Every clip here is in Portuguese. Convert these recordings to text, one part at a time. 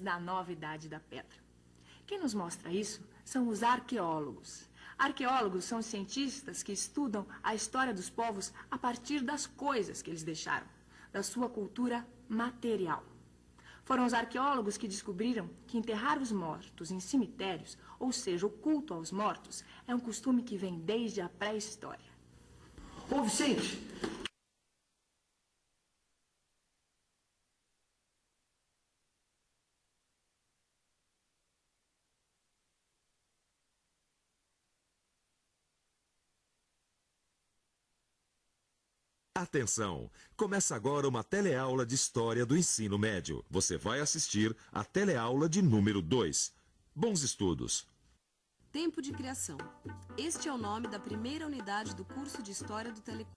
da nova idade da pedra. Quem nos mostra isso são os arqueólogos. Arqueólogos são os cientistas que estudam a história dos povos a partir das coisas que eles deixaram, da sua cultura material. Foram os arqueólogos que descobriram que enterrar os mortos em cemitérios, ou seja, o culto aos mortos, é um costume que vem desde a pré-história. Ô, Vicente! Atenção! Começa agora uma teleaula de História do Ensino Médio. Você vai assistir a teleaula de número 2. Bons estudos! Tempo de criação. Este é o nome da primeira unidade do curso de História do Telecom.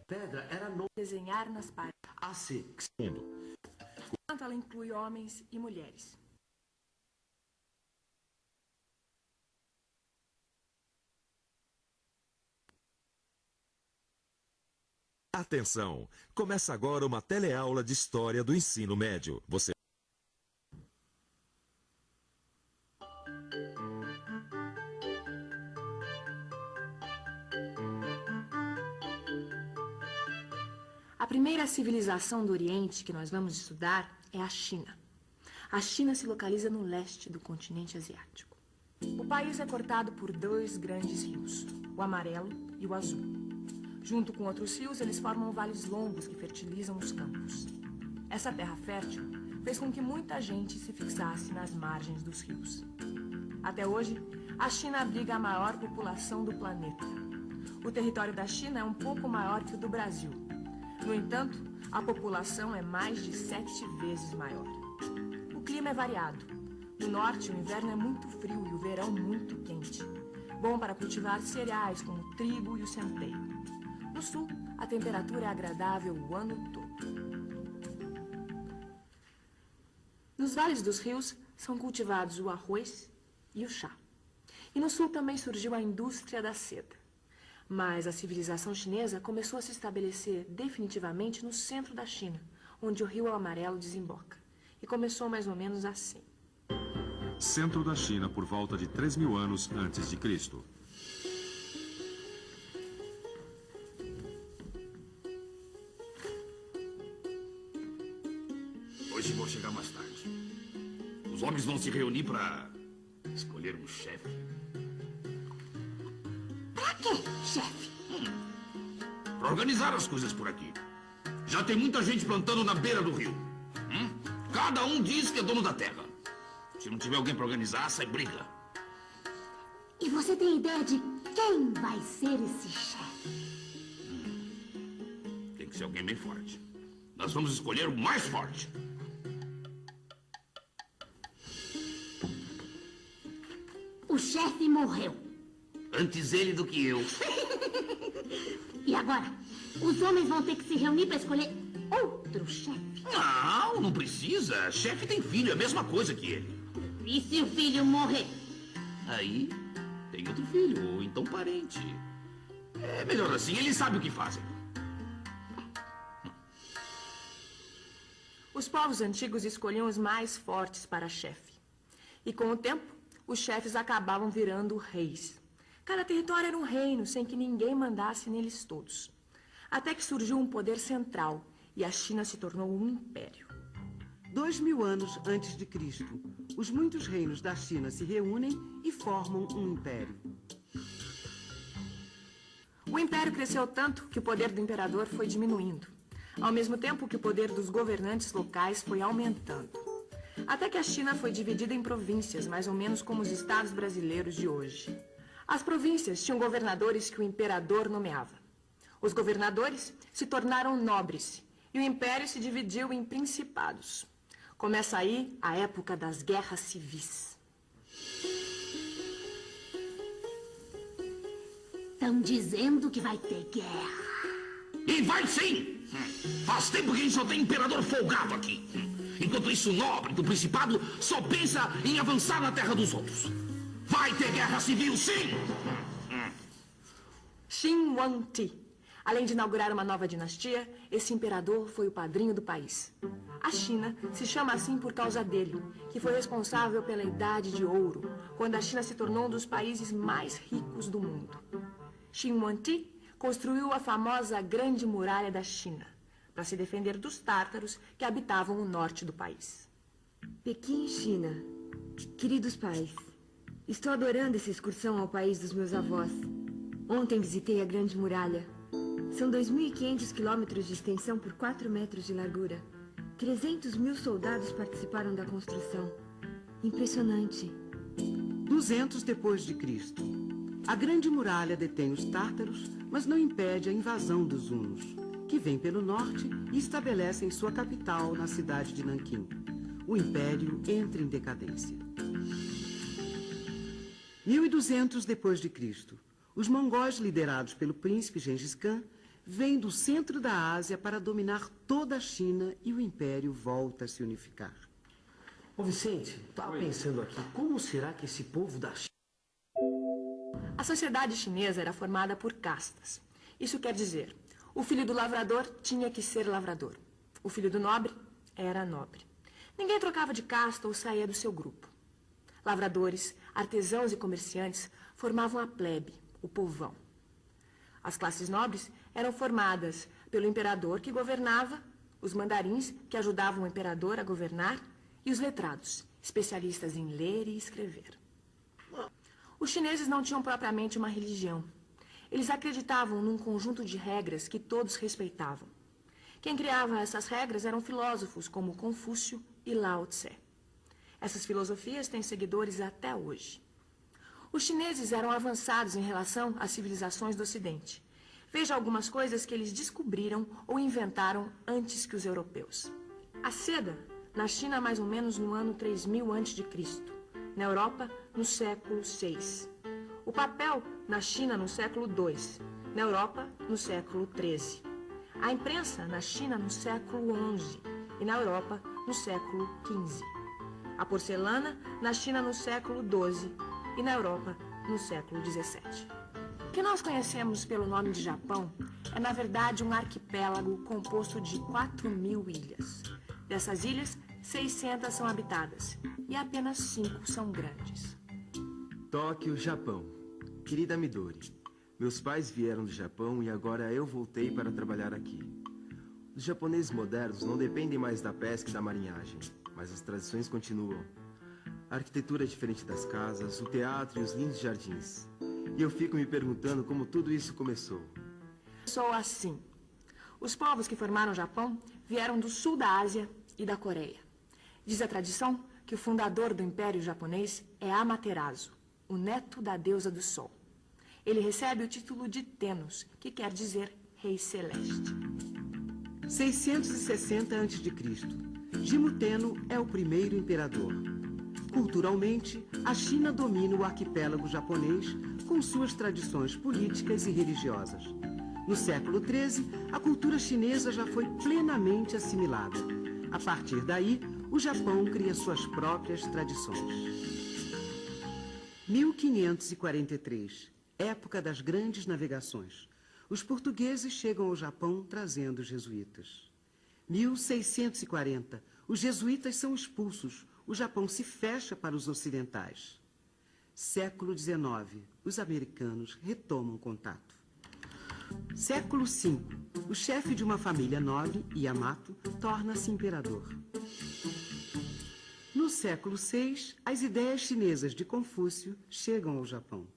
Pedra era no... Desenhar nas paredes. AC. Segundo. Enquanto ela inclui homens e mulheres. Atenção! Começa agora uma teleaula de História do Ensino Médio. Você... A primeira civilização do Oriente que nós vamos estudar é a China. A China se localiza no leste do continente asiático. O país é cortado por 2 grandes rios, o amarelo e o azul. Junto com outros rios, eles formam vales longos que fertilizam os campos. Essa terra fértil fez com que muita gente se fixasse nas margens dos rios. Até hoje, a China abriga a maior população do planeta. O território da China é um pouco maior que o do Brasil. No entanto, a população é mais de 7 vezes maior. O clima é variado. No norte, o inverno é muito frio e o verão muito quente. Bom para cultivar cereais como o trigo e o centeio. No sul, a temperatura é agradável o ano todo. Nos vales dos rios são cultivados o arroz e o chá. E no sul também surgiu a indústria da seda. Mas a civilização chinesa começou a se estabelecer definitivamente no centro da China, onde o rio Amarelo desemboca. E começou mais ou menos assim. Centro da China por volta de 3.000 anos antes de Cristo. Hoje vou chegar mais tarde. Os homens vão se reunir para escolher um chefe. Pra quê, chefe? Para organizar as coisas por aqui. Já tem muita gente plantando na beira do rio. Cada um diz que é dono da terra. Se não tiver alguém para organizar, sai briga. E você tem ideia de quem vai ser esse chefe? Tem que ser alguém bem forte. Nós vamos escolher o mais forte. O chefe morreu. Antes ele do que eu. E agora? Os homens vão ter que se reunir para escolher outro chefe. Não, não precisa. Chefe tem filho, é a mesma coisa que ele. E se o filho morrer? Aí tem outro filho, ou então parente. É melhor assim, eles sabem o que fazem. Os povos antigos escolhiam os mais fortes para chefe. E com o tempo, os chefes acabavam virando reis. Cada território era um reino, sem que ninguém mandasse neles todos. Até que surgiu um poder central, e a China se tornou um império. 2.000 anos antes de Cristo, os muitos reinos da China se reúnem e formam um império. O império cresceu tanto que o poder do imperador foi diminuindo, ao mesmo tempo que o poder dos governantes locais foi aumentando. Até que a China foi dividida em províncias, mais ou menos como os estados brasileiros de hoje. As províncias tinham governadores que o imperador nomeava. Os governadores se tornaram nobres e o império se dividiu em principados. Começa aí a época das guerras civis. Estão dizendo que vai ter guerra. E vai sim! Faz tempo que a gente só tem imperador folgado aqui. Enquanto isso, o nobre do principado só pensa em avançar na terra dos outros. Vai ter guerra civil, sim! Xin Huangdi. Além de inaugurar uma nova dinastia, esse imperador foi o padrinho do país. A China se chama assim por causa dele, que foi responsável pela Idade de Ouro, quando a China se tornou um dos países mais ricos do mundo. Xin Huangdi construiu a famosa Grande Muralha da China, para se defender dos tártaros que habitavam o norte do país. Pequim, China. Queridos pais, estou adorando essa excursão ao país dos meus avós. Ontem visitei a Grande Muralha. São 2.500 quilômetros de extensão por 4 metros de largura. 300.000 soldados participaram da construção. Impressionante. 200 depois de Cristo. A Grande Muralha detém os tártaros, mas não impede a invasão dos hunos, que vêm pelo norte e estabelecem sua capital na cidade de Nanquim. O império entra em decadência. 1200 depois de Cristo. Os mongóis liderados pelo príncipe Gengis Khan vêm do centro da Ásia para dominar toda a China e o império volta a se unificar. Ô Vicente, estava pensando aqui, como será que esse povo da China... A sociedade chinesa era formada por castas. Isso quer dizer, o filho do lavrador tinha que ser lavrador. O filho do nobre era nobre. Ninguém trocava de casta ou saía do seu grupo. Lavradores, artesãos e comerciantes formavam a plebe, o povão. As classes nobres eram formadas pelo imperador que governava, os mandarins que ajudavam o imperador a governar e os letrados, especialistas em ler e escrever. Os chineses não tinham propriamente uma religião. Eles acreditavam num conjunto de regras que todos respeitavam. Quem criava essas regras eram filósofos como Confúcio e Lao Tse. Essas filosofias têm seguidores até hoje. Os chineses eram avançados em relação às civilizações do Ocidente. Veja algumas coisas que eles descobriram ou inventaram antes que os europeus. A seda, na China mais ou menos no ano 3000 a.C., na Europa no século VI. O papel, na China no século II, na Europa no século XIII. A imprensa, na China no século XI e na Europa no século XV. A porcelana, na China no século XII e na Europa no século XVII. O que nós conhecemos pelo nome de Japão é, na verdade, um arquipélago composto de 4.000 ilhas. Dessas ilhas, 600 são habitadas e apenas 5 são grandes. Tóquio, Japão. Querida Midori, meus pais vieram do Japão e agora eu voltei para trabalhar aqui. Os japoneses modernos não dependem mais da pesca e da marinhagem, mas as tradições continuam. A arquitetura é diferente das casas, o teatro e os lindos jardins. E eu fico me perguntando como tudo isso começou. Começou assim. Os povos que formaram o Japão vieram do sul da Ásia e da Coreia. Diz a tradição que o fundador do Império Japonês é Amaterasu, o neto da deusa do Sol. Ele recebe o título de Tenos, que quer dizer Rei Celeste. 660 a.C. Jimmu-Tenno é o primeiro imperador. Culturalmente, a China domina o arquipélago japonês com suas tradições políticas e religiosas. No século XIII, a cultura chinesa já foi plenamente assimilada. A partir daí, o Japão cria suas próprias tradições. 1543, época das grandes navegações. Os portugueses chegam ao Japão trazendo os jesuítas. 1640, os jesuítas são expulsos. O Japão se fecha para os ocidentais. Século XIX, os americanos retomam contato. Século V, o chefe de uma família nobre, Yamato, torna-se imperador. No século VI, as ideias chinesas de Confúcio chegam ao Japão.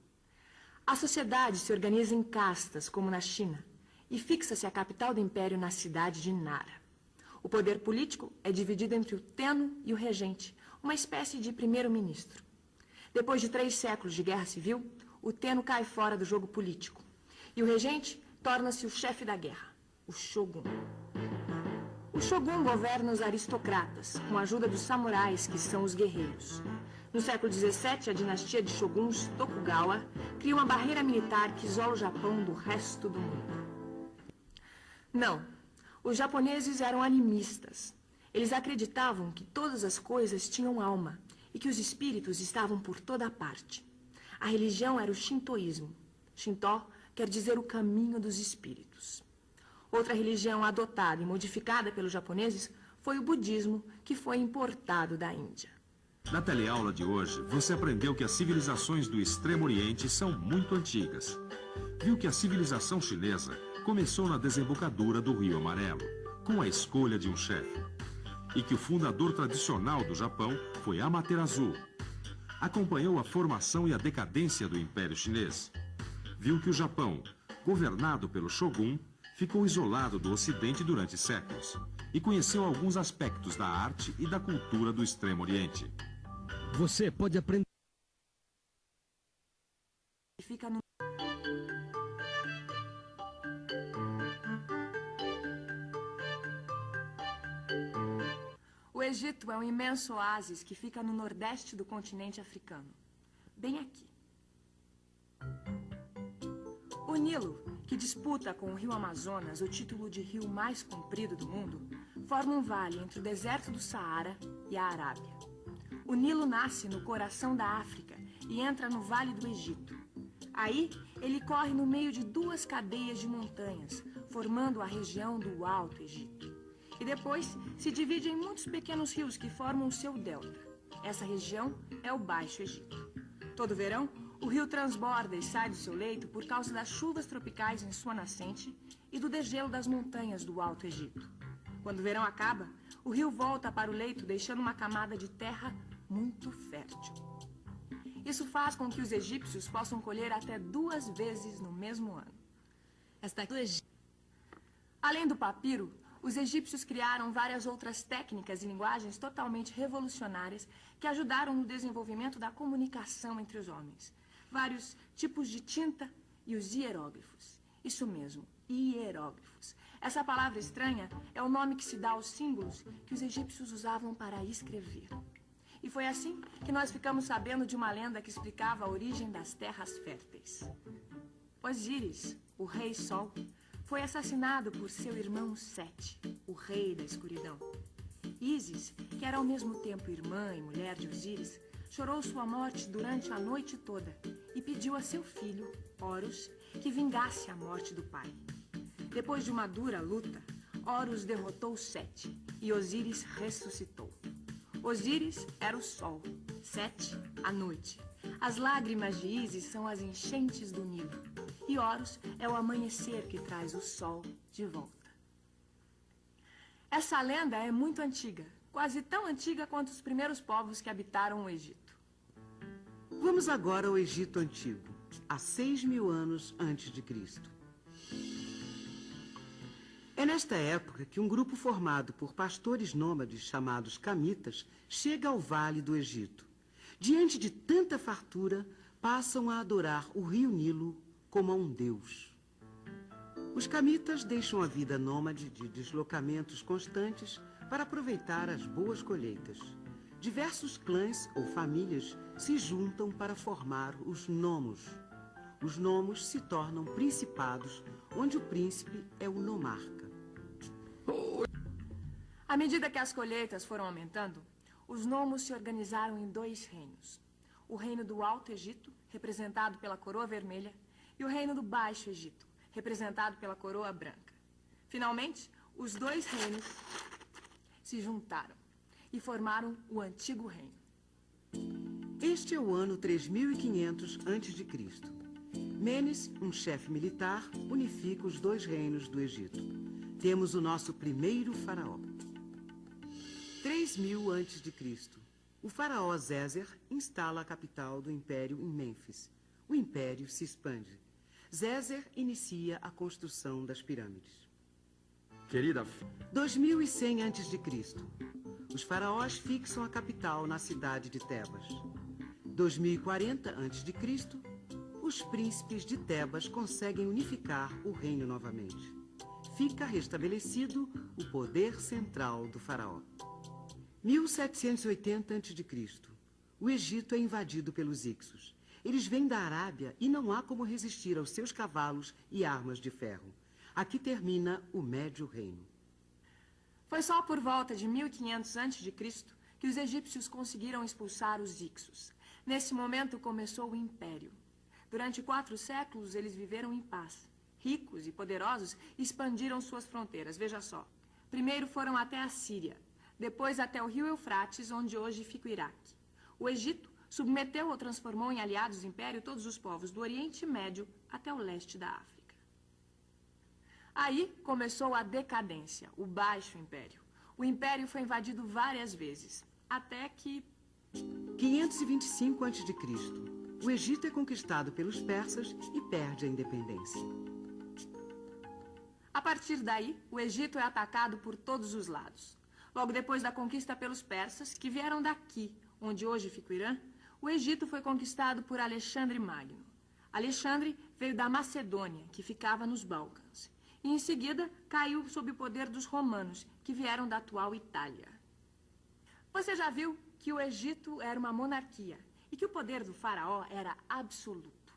A sociedade se organiza em castas, como na China, e fixa-se a capital do império na cidade de Nara. O poder político é dividido entre o Tenno e o regente, uma espécie de primeiro-ministro. Depois de 3 séculos de guerra civil, o Tenno cai fora do jogo político. E o regente torna-se o chefe da guerra, o Shogun. O Shogun governa os aristocratas, com a ajuda dos samurais, que são os guerreiros. No século XVII, a dinastia de Shoguns Tokugawa cria uma barreira militar que isola o Japão do resto do mundo. Não, os japoneses eram animistas. Eles acreditavam que todas as coisas tinham alma e que os espíritos estavam por toda parte. A religião era o shintoísmo. Shintó quer dizer o caminho dos espíritos. Outra religião adotada e modificada pelos japoneses foi o budismo, que foi importado da Índia. Na teleaula de hoje, você aprendeu que as civilizações do Extremo Oriente são muito antigas. Viu que a civilização chinesa começou na desembocadura do Rio Amarelo, com a escolha de um chefe. E que o fundador tradicional do Japão foi Amaterasu. Acompanhou a formação e a decadência do Império Chinês. Viu que o Japão, governado pelo Shogun, ficou isolado do Ocidente durante séculos e conheceu alguns aspectos da arte e da cultura do Extremo Oriente. Você pode aprender. Fica no... O Egito é um imenso oásis que fica no nordeste do continente africano, bem aqui. O Nilo, que disputa com o rio Amazonas o título de rio mais comprido do mundo, forma um vale entre o deserto do Saara e a Arábia. O Nilo nasce no coração da África e entra no Vale do Egito. Aí, ele corre no meio de duas cadeias de montanhas, formando a região do Alto Egito. E depois se divide em muitos pequenos rios que formam o seu delta. Essa região é o Baixo Egito. Todo verão, o rio transborda e sai do seu leito por causa das chuvas tropicais em sua nascente e do degelo das montanhas do Alto Egito. Quando o verão acaba, o rio volta para o leito, deixando uma camada de terra muito fértil. Isso faz com que os egípcios possam colher até 2 vezes no mesmo ano. Além do papiro, os egípcios criaram várias outras técnicas e linguagens totalmente revolucionárias que ajudaram no desenvolvimento da comunicação entre os homens. Vários tipos de tinta e os hieróglifos. Isso mesmo, hieróglifos. Essa palavra estranha é o nome que se dá aos símbolos que os egípcios usavam para escrever. E foi assim que nós ficamos sabendo de uma lenda que explicava a origem das terras férteis. Osíris, o rei Sol, foi assassinado por seu irmão Sete, o rei da escuridão. Ísis, que era ao mesmo tempo irmã e mulher de Osíris, chorou sua morte durante a noite toda e pediu a seu filho, Horus, que vingasse a morte do pai. Depois de uma dura luta, Horus derrotou Sete e Osíris ressuscitou. Osíris era o sol, Sete, a noite. As lágrimas de Ísis são as enchentes do Nilo. E Horus é o amanhecer que traz o sol de volta. Essa lenda é muito antiga, quase tão antiga quanto os primeiros povos que habitaram o Egito. Vamos agora ao Egito Antigo, há 6.000 anos antes de Cristo. É nesta época que um grupo formado por pastores nômades chamados camitas chega ao Vale do Egito. Diante de tanta fartura, passam a adorar o rio Nilo como a um deus. Os camitas deixam a vida nômade de deslocamentos constantes para aproveitar as boas colheitas. Diversos clãs ou famílias se juntam para formar os nomos. Os nomos se tornam principados, onde o príncipe é o nomarca. À medida que as colheitas foram aumentando, os nomos se organizaram em 2 reinos. O reino do Alto Egito, representado pela coroa vermelha, e o reino do Baixo Egito, representado pela coroa branca. Finalmente, os 2 reinos se juntaram e formaram o Antigo Reino. Este é o ano 3500 a.C. Menes, um chefe militar, unifica os 2 reinos do Egito. Temos o nosso primeiro faraó. 3000 a.C. O faraó Zézer instala a capital do império em Mênfis. O império se expande. Zézer inicia a construção das pirâmides. Querida... 2100 a.C. Os faraós fixam a capital na cidade de Tebas. 2040 a.C., os príncipes de Tebas conseguem unificar o reino novamente. Fica restabelecido o poder central do faraó. 1780 a.C., o Egito é invadido pelos Ixos. Eles vêm da Arábia e não há como resistir aos seus cavalos e armas de ferro. Aqui termina o Médio Reino. Foi só por volta de 1500 a.C. que os egípcios conseguiram expulsar os Ixos. Nesse momento começou o Império. Durante 4 séculos eles viveram em paz, ricos e poderosos expandiram suas fronteiras. Veja só. Primeiro foram até a Síria, depois até o rio Eufrates, onde hoje fica o Iraque. O Egito submeteu ou transformou em aliados do império todos os povos do Oriente Médio até o leste da África. Aí começou a decadência, o Baixo Império. O império foi invadido várias vezes, até que... 525 a.C. O Egito é conquistado pelos persas e perde a independência. A partir daí, o Egito é atacado por todos os lados. Logo depois da conquista pelos persas, que vieram daqui, onde hoje fica o Irã, o Egito foi conquistado por Alexandre Magno. Alexandre veio da Macedônia, que ficava nos Balcãs. E em seguida caiu sob o poder dos romanos, que vieram da atual Itália. Você já viu que o Egito era uma monarquia e que o poder do faraó era absoluto.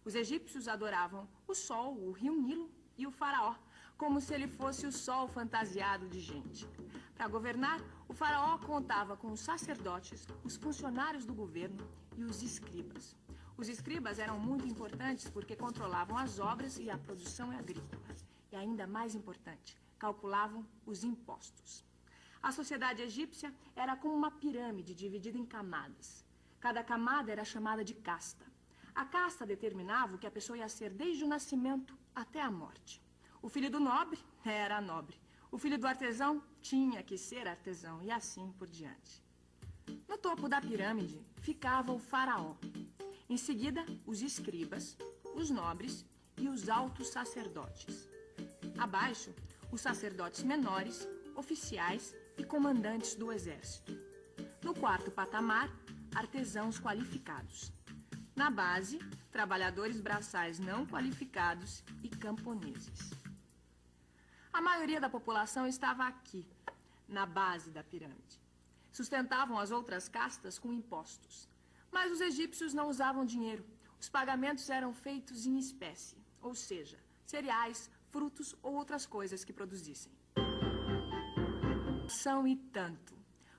Os egípcios adoravam o sol, o rio Nilo e o faraó, como se ele fosse o sol fantasiado de gente. Para governar, o faraó contava com os sacerdotes, os funcionários do governo e os escribas. Os escribas eram muito importantes porque controlavam as obras e a produção agrícola. E ainda mais importante, calculavam os impostos. A sociedade egípcia era como uma pirâmide dividida em camadas. Cada camada era chamada de casta. A casta determinava o que a pessoa ia ser desde o nascimento até a morte. O filho do nobre era nobre. O filho do artesão tinha que ser artesão e assim por diante. No topo da pirâmide ficava o faraó. Em seguida, os escribas, os nobres e os altos sacerdotes. Abaixo, os sacerdotes menores, oficiais e comandantes do exército. No quarto patamar, artesãos qualificados. Na base, trabalhadores braçais não qualificados e camponeses. A maioria da população estava aqui, na base da pirâmide. Sustentavam as outras castas com impostos. Mas os egípcios não usavam dinheiro. Os pagamentos eram feitos em espécie, ou seja, cereais, frutos ou outras coisas que produzissem. E tanto,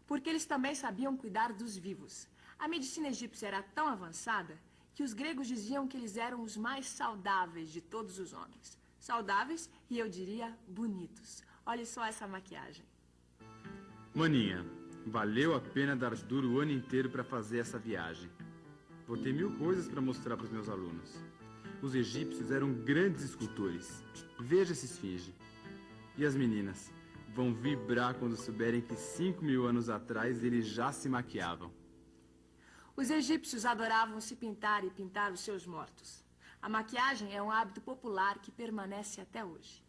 porque eles também sabiam cuidar dos vivos. A medicina egípcia era tão avançada que os gregos diziam que eles eram os mais saudáveis de todos os homens. Saudáveis e, eu diria, bonitos. Olhe só essa maquiagem. Maninha, valeu a pena dar duro o ano inteiro para fazer essa viagem. Vou ter 1000 coisas para mostrar para os meus alunos. Os egípcios eram grandes escultores. Veja essa esfinge. E as meninas vão vibrar quando souberem que 5.000 anos atrás eles já se maquiavam. Os egípcios adoravam se pintar e pintar os seus mortos. A maquiagem é um hábito popular que permanece até hoje.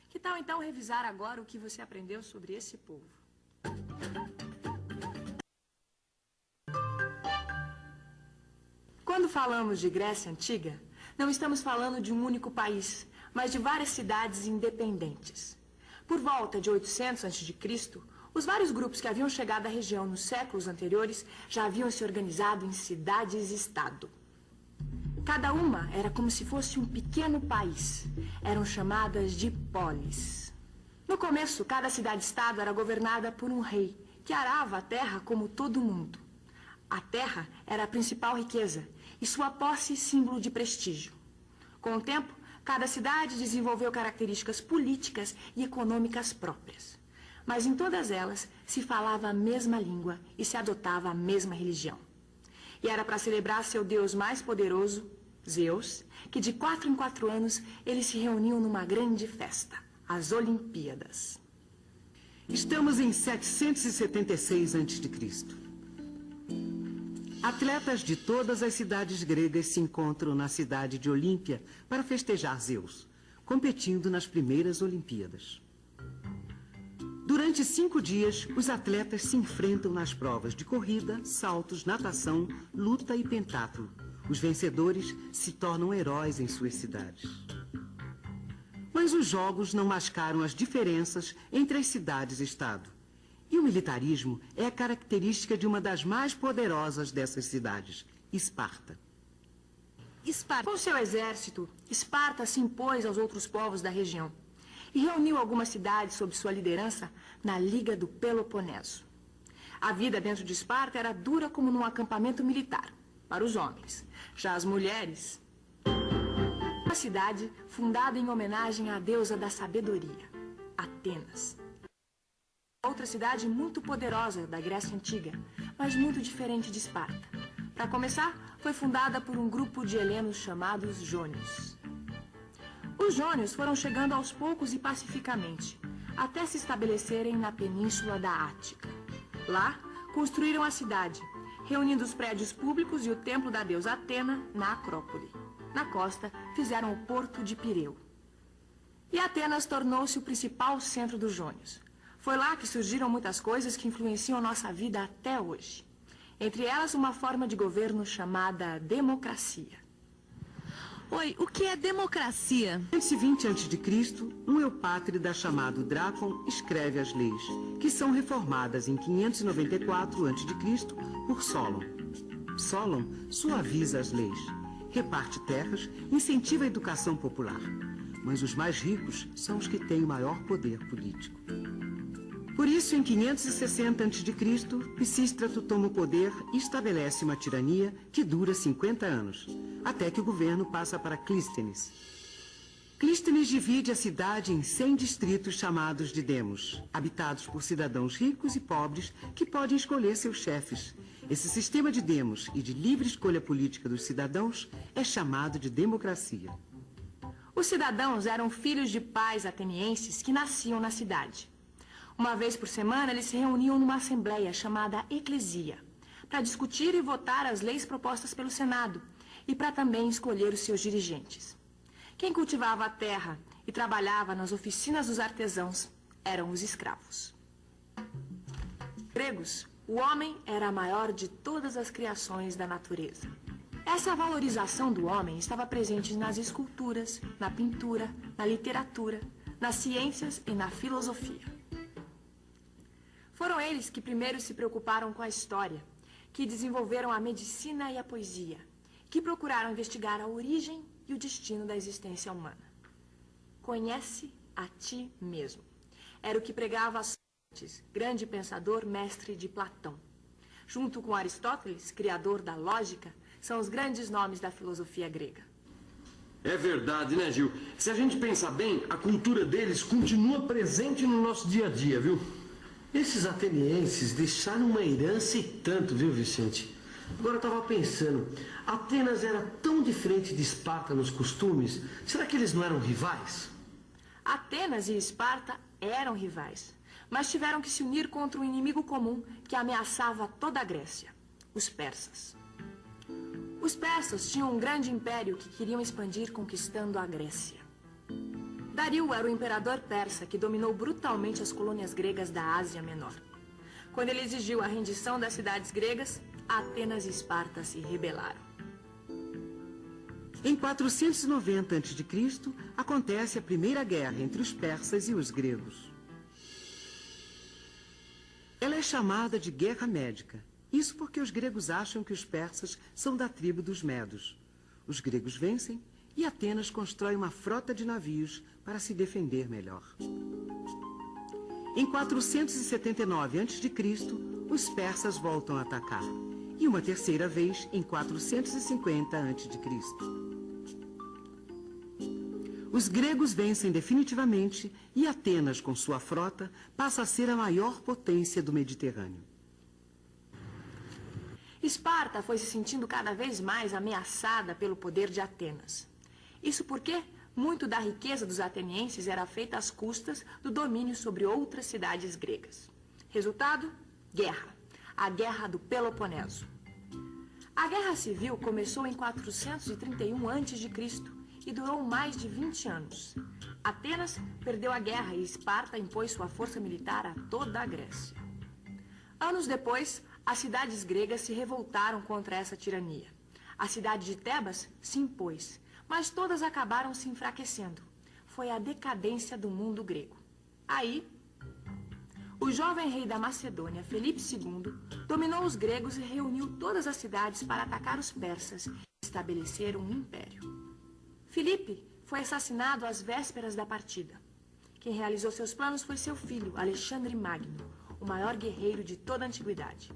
Que tal então revisar agora o que você aprendeu sobre esse povo? Quando falamos de Grécia Antiga, não estamos falando de um único país, mas de várias cidades independentes. Por volta de 800 a.C., os vários grupos que haviam chegado à região nos séculos anteriores já haviam se organizado em cidades-estado. Cada uma era como se fosse um pequeno país. Eram chamadas de polis. No começo, cada cidade-estado era governada por um rei, que arava a terra como todo mundo. A terra era a principal riqueza e sua posse símbolo de prestígio. Com o tempo, cada cidade desenvolveu características políticas e econômicas próprias. Mas em todas elas se falava a mesma língua e se adotava a mesma religião. E era para celebrar seu deus mais poderoso, Zeus, que de 4 em 4 anos eles se reuniam numa grande festa, as Olimpíadas. Estamos em 776 a.C. Atletas de todas as cidades gregas se encontram na cidade de Olímpia para festejar Zeus, competindo nas primeiras Olimpíadas. Durante 5 dias, os atletas se enfrentam nas provas de corrida, saltos, natação, luta e pentatlo. Os vencedores se tornam heróis em suas cidades. Mas os jogos não mascaram as diferenças entre as cidades-estado. E o militarismo é a característica de uma das mais poderosas dessas cidades, Esparta. Com seu exército, Esparta se impôs aos outros povos da região e reuniu algumas cidades sob sua liderança na Liga do Peloponeso. A vida dentro de Esparta era dura como num acampamento militar, para os homens. Já as mulheres... Uma cidade fundada em homenagem à deusa da sabedoria, Atenas. Outra cidade muito poderosa da Grécia Antiga, mas muito diferente de Esparta. Para começar, foi fundada por um grupo de helenos chamados jônios. Os jônios foram chegando aos poucos e pacificamente, até se estabelecerem na península da Ática. Lá, construíram a cidade, reunindo os prédios públicos e o templo da deusa Atena na Acrópole. Na costa, fizeram o porto de Pireu. E Atenas tornou-se o principal centro dos jônios. Foi lá que surgiram muitas coisas que influenciam nossa vida até hoje. Entre elas, uma forma de governo chamada democracia. Oi, o que é democracia? Em 120 a.C., um eupátrida chamado Drácon escreve as leis, que são reformadas em 594 a.C. por Solon. Solon suaviza as leis, reparte terras, incentiva a educação popular. Mas os mais ricos são os que têm o maior poder político. Por isso, em 560 a.C., Pisístrato toma o poder e estabelece uma tirania que dura 50 anos, até que o governo passa para Clístenes. Clístenes divide a cidade em 100 distritos chamados de demos, habitados por cidadãos ricos e pobres que podem escolher seus chefes. Esse sistema de demos e de livre escolha política dos cidadãos é chamado de democracia. Os cidadãos eram filhos de pais atenienses que nasciam na cidade. Uma vez por semana, eles se reuniam numa assembleia chamada Eclesia, para discutir e votar as leis propostas pelo Senado e para também escolher os seus dirigentes. Quem cultivava a terra e trabalhava nas oficinas dos artesãos eram os escravos. Gregos, o homem era a maior de todas as criações da natureza. Essa valorização do homem estava presente nas esculturas, na pintura, na literatura, nas ciências e na filosofia. Foram eles que primeiro se preocuparam com a história, que desenvolveram a medicina e a poesia, que procuraram investigar a origem e o destino da existência humana. Conhece a ti mesmo. Era o que pregava Sócrates, grande pensador, mestre de Platão. Junto com Aristóteles, criador da lógica, são os grandes nomes da filosofia grega. É verdade, né, Gil? Se a gente pensar bem, a cultura deles continua presente no nosso dia a dia, viu? Esses atenienses deixaram uma herança e tanto, viu, Vicente? Agora eu estava pensando, Atenas era tão diferente de Esparta nos costumes, será que eles não eram rivais? Atenas e Esparta eram rivais, mas tiveram que se unir contra um inimigo comum que ameaçava toda a Grécia, os persas. Os persas tinham um grande império que queriam expandir conquistando a Grécia. Dario era o imperador persa que dominou brutalmente as colônias gregas da Ásia Menor. Quando ele exigiu a rendição das cidades gregas, Atenas e Esparta se rebelaram. Em 490 a.C., acontece a primeira guerra entre os persas e os gregos. Ela é chamada de Guerra Médica. Isso porque os gregos acham que os persas são da tribo dos medos. Os gregos vencem e Atenas constrói uma frota de navios para se defender melhor. Em 479 a.C., os persas voltam a atacar. E uma terceira vez em 450 a.C. Os gregos vencem definitivamente e Atenas, com sua frota, passa a ser a maior potência do Mediterrâneo. Esparta foi se sentindo cada vez mais ameaçada pelo poder de Atenas. Isso porque muito da riqueza dos atenienses era feita às custas do domínio sobre outras cidades gregas. Resultado? Guerra. A Guerra do Peloponeso. A Guerra Civil começou em 431 a.C. e durou mais de 20 anos. Atenas perdeu a guerra e Esparta impôs sua força militar a toda a Grécia. Anos depois, as cidades gregas se revoltaram contra essa tirania. A cidade de Tebas se impôs, mas todas acabaram se enfraquecendo. Foi a decadência do mundo grego. Aí, o jovem rei da Macedônia, Filipe II, dominou os gregos e reuniu todas as cidades para atacar os persas e estabelecer um império. Filipe foi assassinado às vésperas da partida. Quem realizou seus planos foi seu filho, Alexandre Magno, o maior guerreiro de toda a antiguidade.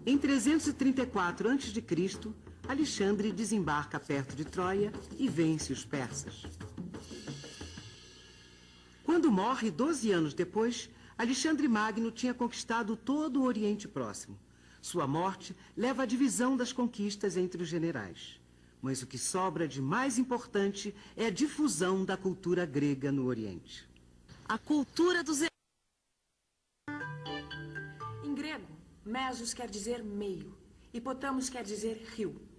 Em 334 a.C., Alexandre desembarca perto de Troia e vence os persas. Quando morre 12 anos depois, Alexandre Magno tinha conquistado todo o Oriente Próximo. Sua morte leva à divisão das conquistas entre os generais. Mas o que sobra de mais importante é a difusão da cultura grega no Oriente. A cultura dos... Em grego, mesos quer dizer meio e potamos quer dizer rio.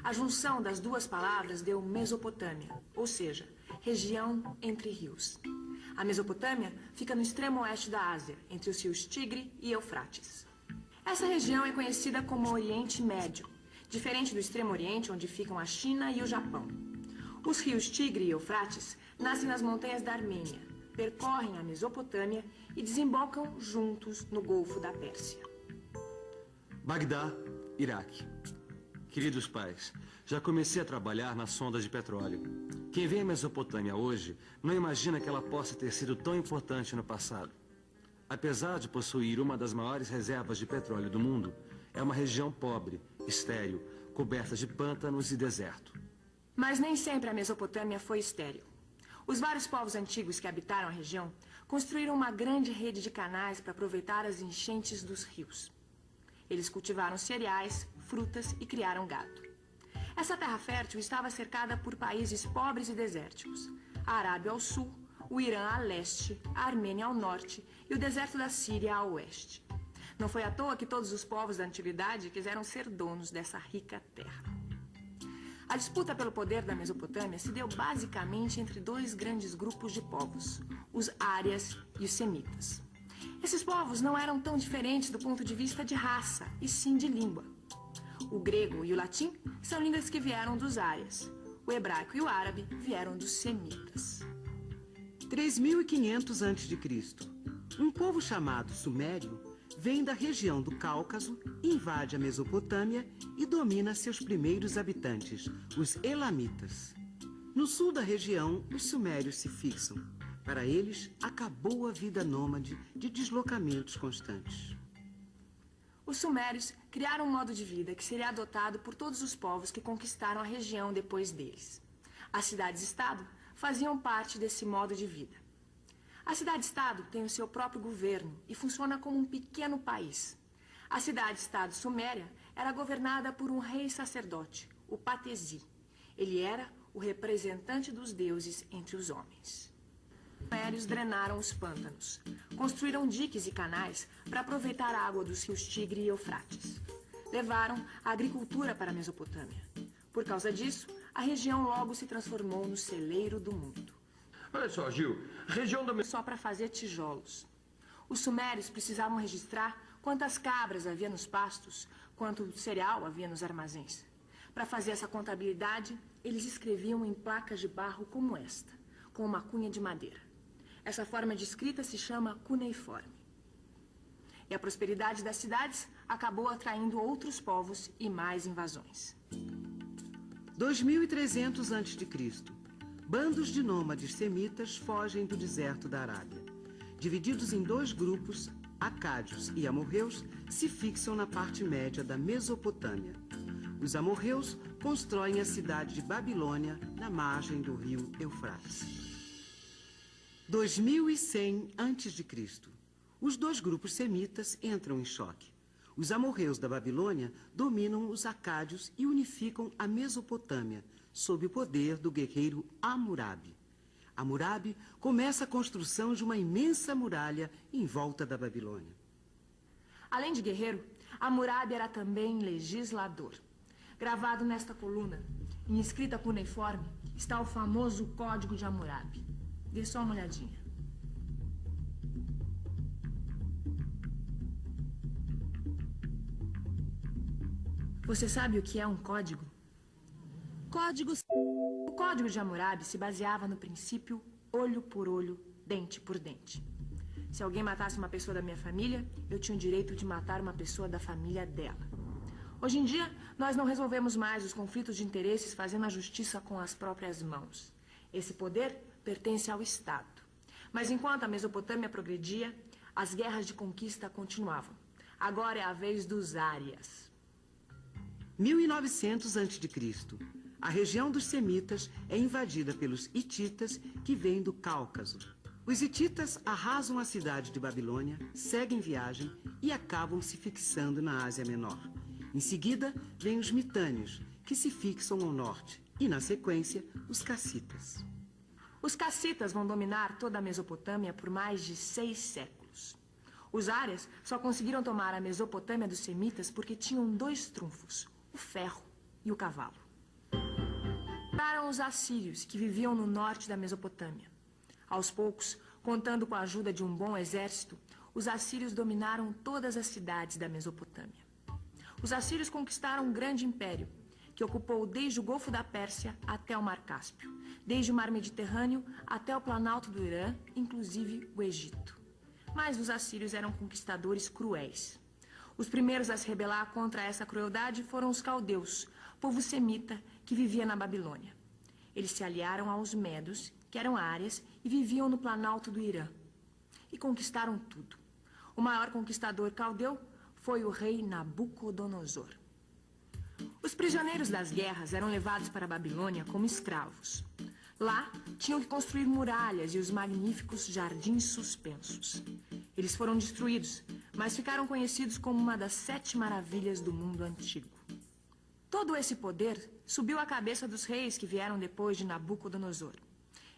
A junção das duas palavras deu Mesopotâmia, ou seja, região entre rios. A Mesopotâmia fica no extremo oeste da Ásia, entre os rios Tigre e Eufrates. Essa região é conhecida como Oriente Médio, diferente do Extremo Oriente, onde ficam a China e o Japão. Os rios Tigre e Eufrates nascem nas montanhas da Armênia, percorrem a Mesopotâmia e desembocam juntos no Golfo da Pérsia. Bagdá, Iraque. Queridos pais, já comecei a trabalhar nas sondas de petróleo. Quem vê a Mesopotâmia hoje não imagina que ela possa ter sido tão importante no passado. Apesar de possuir uma das maiores reservas de petróleo do mundo, é uma região pobre, estéril, coberta de pântanos e deserto. Mas nem sempre a Mesopotâmia foi estéril. Os vários povos antigos que habitaram a região construíram uma grande rede de canais para aproveitar as enchentes dos rios. Eles cultivaram cereais, frutas e criaram gado. Essa terra fértil estava cercada por países pobres e desérticos. A Arábia ao sul, o Irã a leste, a Armênia ao norte e o deserto da Síria a oeste. Não foi à toa que todos os povos da antiguidade quiseram ser donos dessa rica terra. A disputa pelo poder da Mesopotâmia se deu basicamente entre dois grandes grupos de povos, os árias e os semitas. Esses povos não eram tão diferentes do ponto de vista de raça, e sim de língua. O grego e o latim são línguas que vieram dos árias. O hebraico e o árabe vieram dos semitas. 3500 a.C., um povo chamado Sumério vem da região do Cáucaso, invade a Mesopotâmia e domina seus primeiros habitantes, os Elamitas. No sul da região, os sumérios se fixam. Para eles, acabou a vida nômade de deslocamentos constantes. Os sumérios criaram um modo de vida que seria adotado por todos os povos que conquistaram a região depois deles. As cidades-estado faziam parte desse modo de vida. A cidade-estado tem o seu próprio governo e funciona como um pequeno país. A cidade-estado suméria era governada por um rei sacerdote, o Patesi. Ele era o representante dos deuses entre os homens. Os sumérios drenaram os pântanos, construíram diques e canais para aproveitar a água dos rios Tigre e Eufrates. Levaram a agricultura para a Mesopotâmia. Por causa disso, a região logo se transformou no celeiro do mundo. Olha só, Gil, a região da... Só para fazer tijolos. Os sumérios precisavam registrar quantas cabras havia nos pastos, quanto cereal havia nos armazéns. Para fazer essa contabilidade, eles escreviam em placas de barro como esta, com uma cunha de madeira. Essa forma de escrita se chama cuneiforme. E a prosperidade das cidades acabou atraindo outros povos e mais invasões. 2300 a.C., bandos de nômades semitas fogem do deserto da Arábia. Divididos em dois grupos, acádios e amorreus se fixam na parte média da Mesopotâmia. Os amorreus constroem a cidade de Babilônia na margem do rio Eufrates. 2100 a.C., os dois grupos semitas entram em choque. Os amorreus da Babilônia dominam os acádios e unificam a Mesopotâmia, sob o poder do guerreiro Hammurabi. Hammurabi começa a construção de uma imensa muralha em volta da Babilônia. Além de guerreiro, Hammurabi era também legislador. Gravado nesta coluna, em escrita cuneiforme, está o famoso Código de Hammurabi. Dê só uma olhadinha. Você sabe o que é um código? O Código de Hammurabi se baseava no princípio olho por olho, dente por dente. Se alguém matasse uma pessoa da minha família, eu tinha o direito de matar uma pessoa da família dela. Hoje em dia, nós não resolvemos mais os conflitos de interesses fazendo a justiça com as próprias mãos. Esse poder pertence ao Estado. Mas enquanto a Mesopotâmia progredia, as guerras de conquista continuavam. Agora é a vez dos árias. 1900 a.C. A região dos semitas é invadida pelos hititas que vêm do Cáucaso. Os hititas arrasam a cidade de Babilônia, seguem viagem e acabam se fixando na Ásia Menor. Em seguida, vêm os mitânios, que se fixam ao norte, e, na sequência, os cassitas. Os cassitas vão dominar toda a Mesopotâmia por mais de 6 séculos. Os árias só conseguiram tomar a Mesopotâmia dos semitas porque tinham 2 trunfos, o ferro e o cavalo. Pararam os assírios, que viviam no norte da Mesopotâmia. Aos poucos, contando com a ajuda de um bom exército, os assírios dominaram todas as cidades da Mesopotâmia. Os assírios conquistaram um grande império, que ocupou desde o Golfo da Pérsia até o Mar Cáspio, desde o Mar Mediterrâneo até o Planalto do Irã, inclusive o Egito. Mas os assírios eram conquistadores cruéis. Os primeiros a se rebelar contra essa crueldade foram os caldeus, povo semita que vivia na Babilônia. Eles se aliaram aos medos, que eram árias, e viviam no Planalto do Irã. E conquistaram tudo. O maior conquistador caldeu foi o rei Nabucodonosor. Os prisioneiros das guerras eram levados para a Babilônia como escravos. Lá, tinham que construir muralhas e os magníficos jardins suspensos. Eles foram destruídos, mas ficaram conhecidos como uma das 7 maravilhas do mundo antigo. Todo esse poder subiu à cabeça dos reis que vieram depois de Nabucodonosor.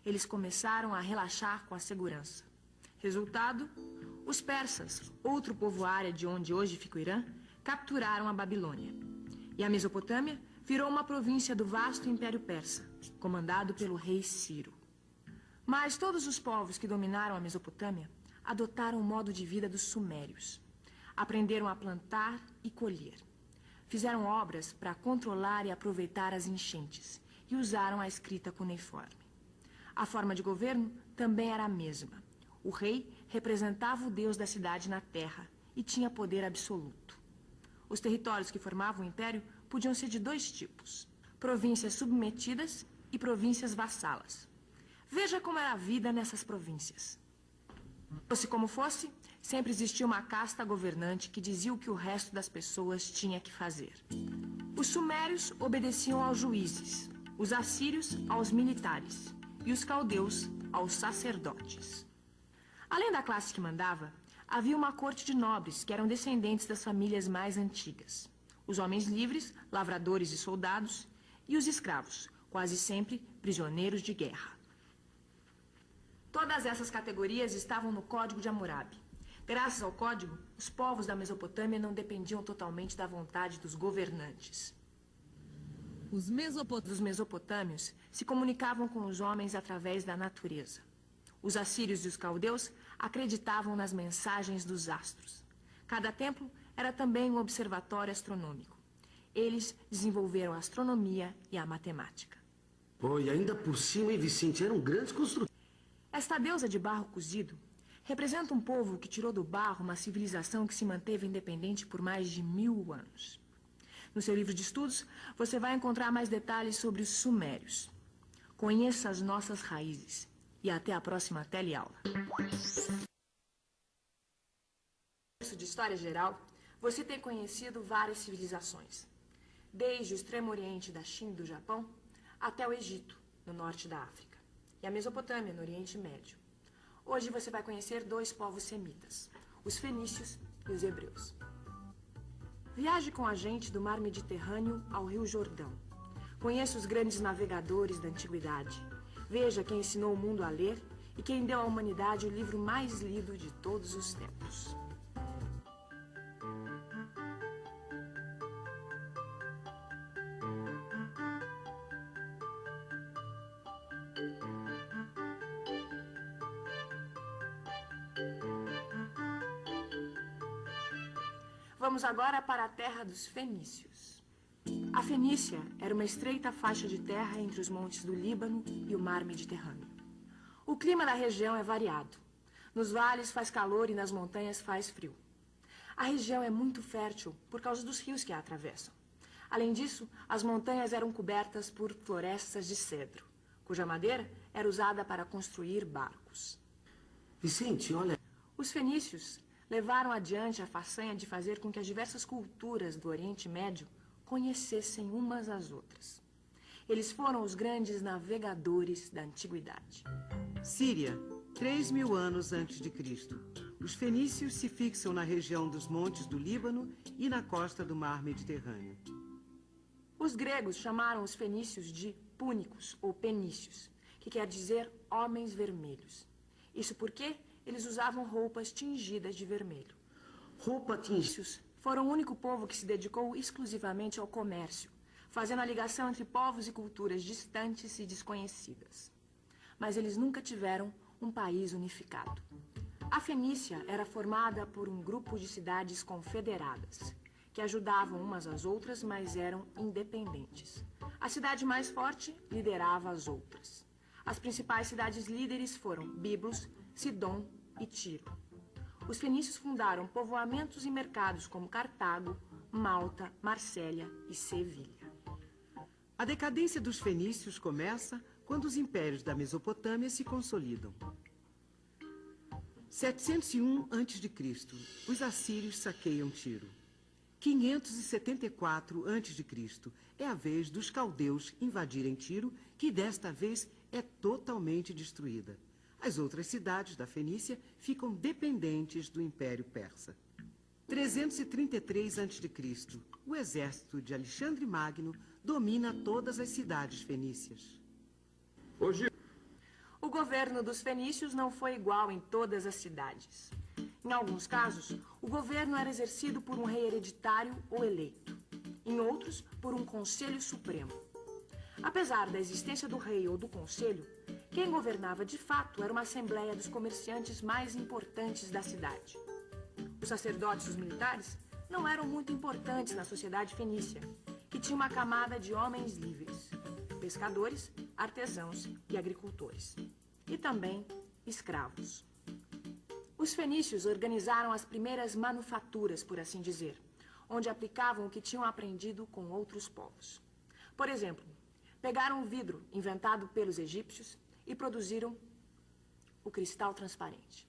Eles começaram a relaxar com a segurança. Resultado, os persas, outro povo árabe de onde hoje fica o Irã, capturaram a Babilônia. E a Mesopotâmia virou uma província do vasto Império Persa, comandado pelo rei Ciro. Mas todos os povos que dominaram a Mesopotâmia adotaram o modo de vida dos sumérios. Aprenderam a plantar e colher. Fizeram obras para controlar e aproveitar as enchentes e usaram a escrita cuneiforme. A forma de governo também era a mesma. O rei representava o deus da cidade na terra e tinha poder absoluto. Os territórios que formavam o império podiam ser de 2 tipos: províncias submetidas e províncias vassalas. Veja como era a vida nessas províncias. Fosse como fosse, sempre existia uma casta governante que dizia o que o resto das pessoas tinha que fazer. Os sumérios obedeciam aos juízes, os assírios aos militares e os caldeus aos sacerdotes. Além da classe que mandava, havia uma corte de nobres que eram descendentes das famílias mais antigas. Os homens livres, lavradores e soldados, e os escravos, quase sempre prisioneiros de guerra. Todas essas categorias estavam no Código de Hammurabi. Graças ao código, os povos da Mesopotâmia não dependiam totalmente da vontade dos governantes. Os mesopotâmios se comunicavam com os homens através da natureza. Os assírios e os caldeus acreditavam nas mensagens dos astros. Cada templo era também um observatório astronômico. Eles desenvolveram a astronomia e a matemática. Pô, e ainda por cima, hein, Vicente? Eram grandes construtores. Esta deusa de barro cozido representa um povo que tirou do barro uma civilização que se manteve independente por mais de 1000 anos. No seu livro de estudos, você vai encontrar mais detalhes sobre os sumérios. Conheça as nossas raízes. E até a próxima teleaula. No curso de História Geral, você tem conhecido várias civilizações. Desde o extremo oriente da China e do Japão, até o Egito, no norte da África. E a Mesopotâmia, no Oriente Médio. Hoje você vai conhecer 2 povos semitas, os fenícios e os hebreus. Viaje com a gente do Mar Mediterrâneo ao Rio Jordão. Conheça os grandes navegadores da antiguidade. Veja quem ensinou o mundo a ler e quem deu à humanidade o livro mais lido de todos os tempos. Vamos agora para a terra dos fenícios. A Fenícia era uma estreita faixa de terra entre os montes do Líbano e o mar Mediterrâneo. O clima da região é variado. Nos vales faz calor e nas montanhas faz frio. A região é muito fértil por causa dos rios que a atravessam. Além disso, as montanhas eram cobertas por florestas de cedro, cuja madeira era usada para construir barcos. Vicente, olha... Os fenícios levaram adiante a façanha de fazer com que as diversas culturas do Oriente Médio conhecessem umas às outras. Eles foram os grandes navegadores da antiguidade. Síria, 3.000 anos antes de Cristo. Os fenícios se fixam na região dos montes do Líbano e na costa do mar Mediterrâneo. Os gregos chamaram os fenícios de púnicos ou penícios, que quer dizer homens vermelhos. Isso porque eles usavam roupas tingidas de vermelho. Roupa tingida. Foram o único povo que se dedicou exclusivamente ao comércio, fazendo a ligação entre povos e culturas distantes e desconhecidas. Mas eles nunca tiveram um país unificado. A Fenícia era formada por um grupo de cidades confederadas, que ajudavam umas às outras, mas eram independentes. A cidade mais forte liderava as outras. As principais cidades líderes foram Biblos, Sidom e Tiro. Os fenícios fundaram povoamentos e mercados como Cartago, Malta, Marsella e Sevilha. A decadência dos fenícios começa quando os impérios da Mesopotâmia se consolidam. 701 a.C., os assírios saqueiam Tiro. 574 a.C. é a vez dos caldeus invadirem Tiro, que desta vez é totalmente destruída. As outras cidades da Fenícia ficam dependentes do Império Persa. 333 a.C., o exército de Alexandre Magno domina todas as cidades fenícias. O governo dos fenícios não foi igual em todas as cidades. Em alguns casos, o governo era exercido por um rei hereditário ou eleito. Em outros, por um conselho supremo. Apesar da existência do rei ou do conselho, quem governava de fato era uma assembleia dos comerciantes mais importantes da cidade. Os sacerdotes e os militares não eram muito importantes na sociedade fenícia, que tinha uma camada de homens livres, pescadores, artesãos e agricultores, e também escravos. Os fenícios organizaram as primeiras manufaturas, por assim dizer, onde aplicavam o que tinham aprendido com outros povos. Por exemplo, pegaram o vidro inventado pelos egípcios e produziram o cristal transparente.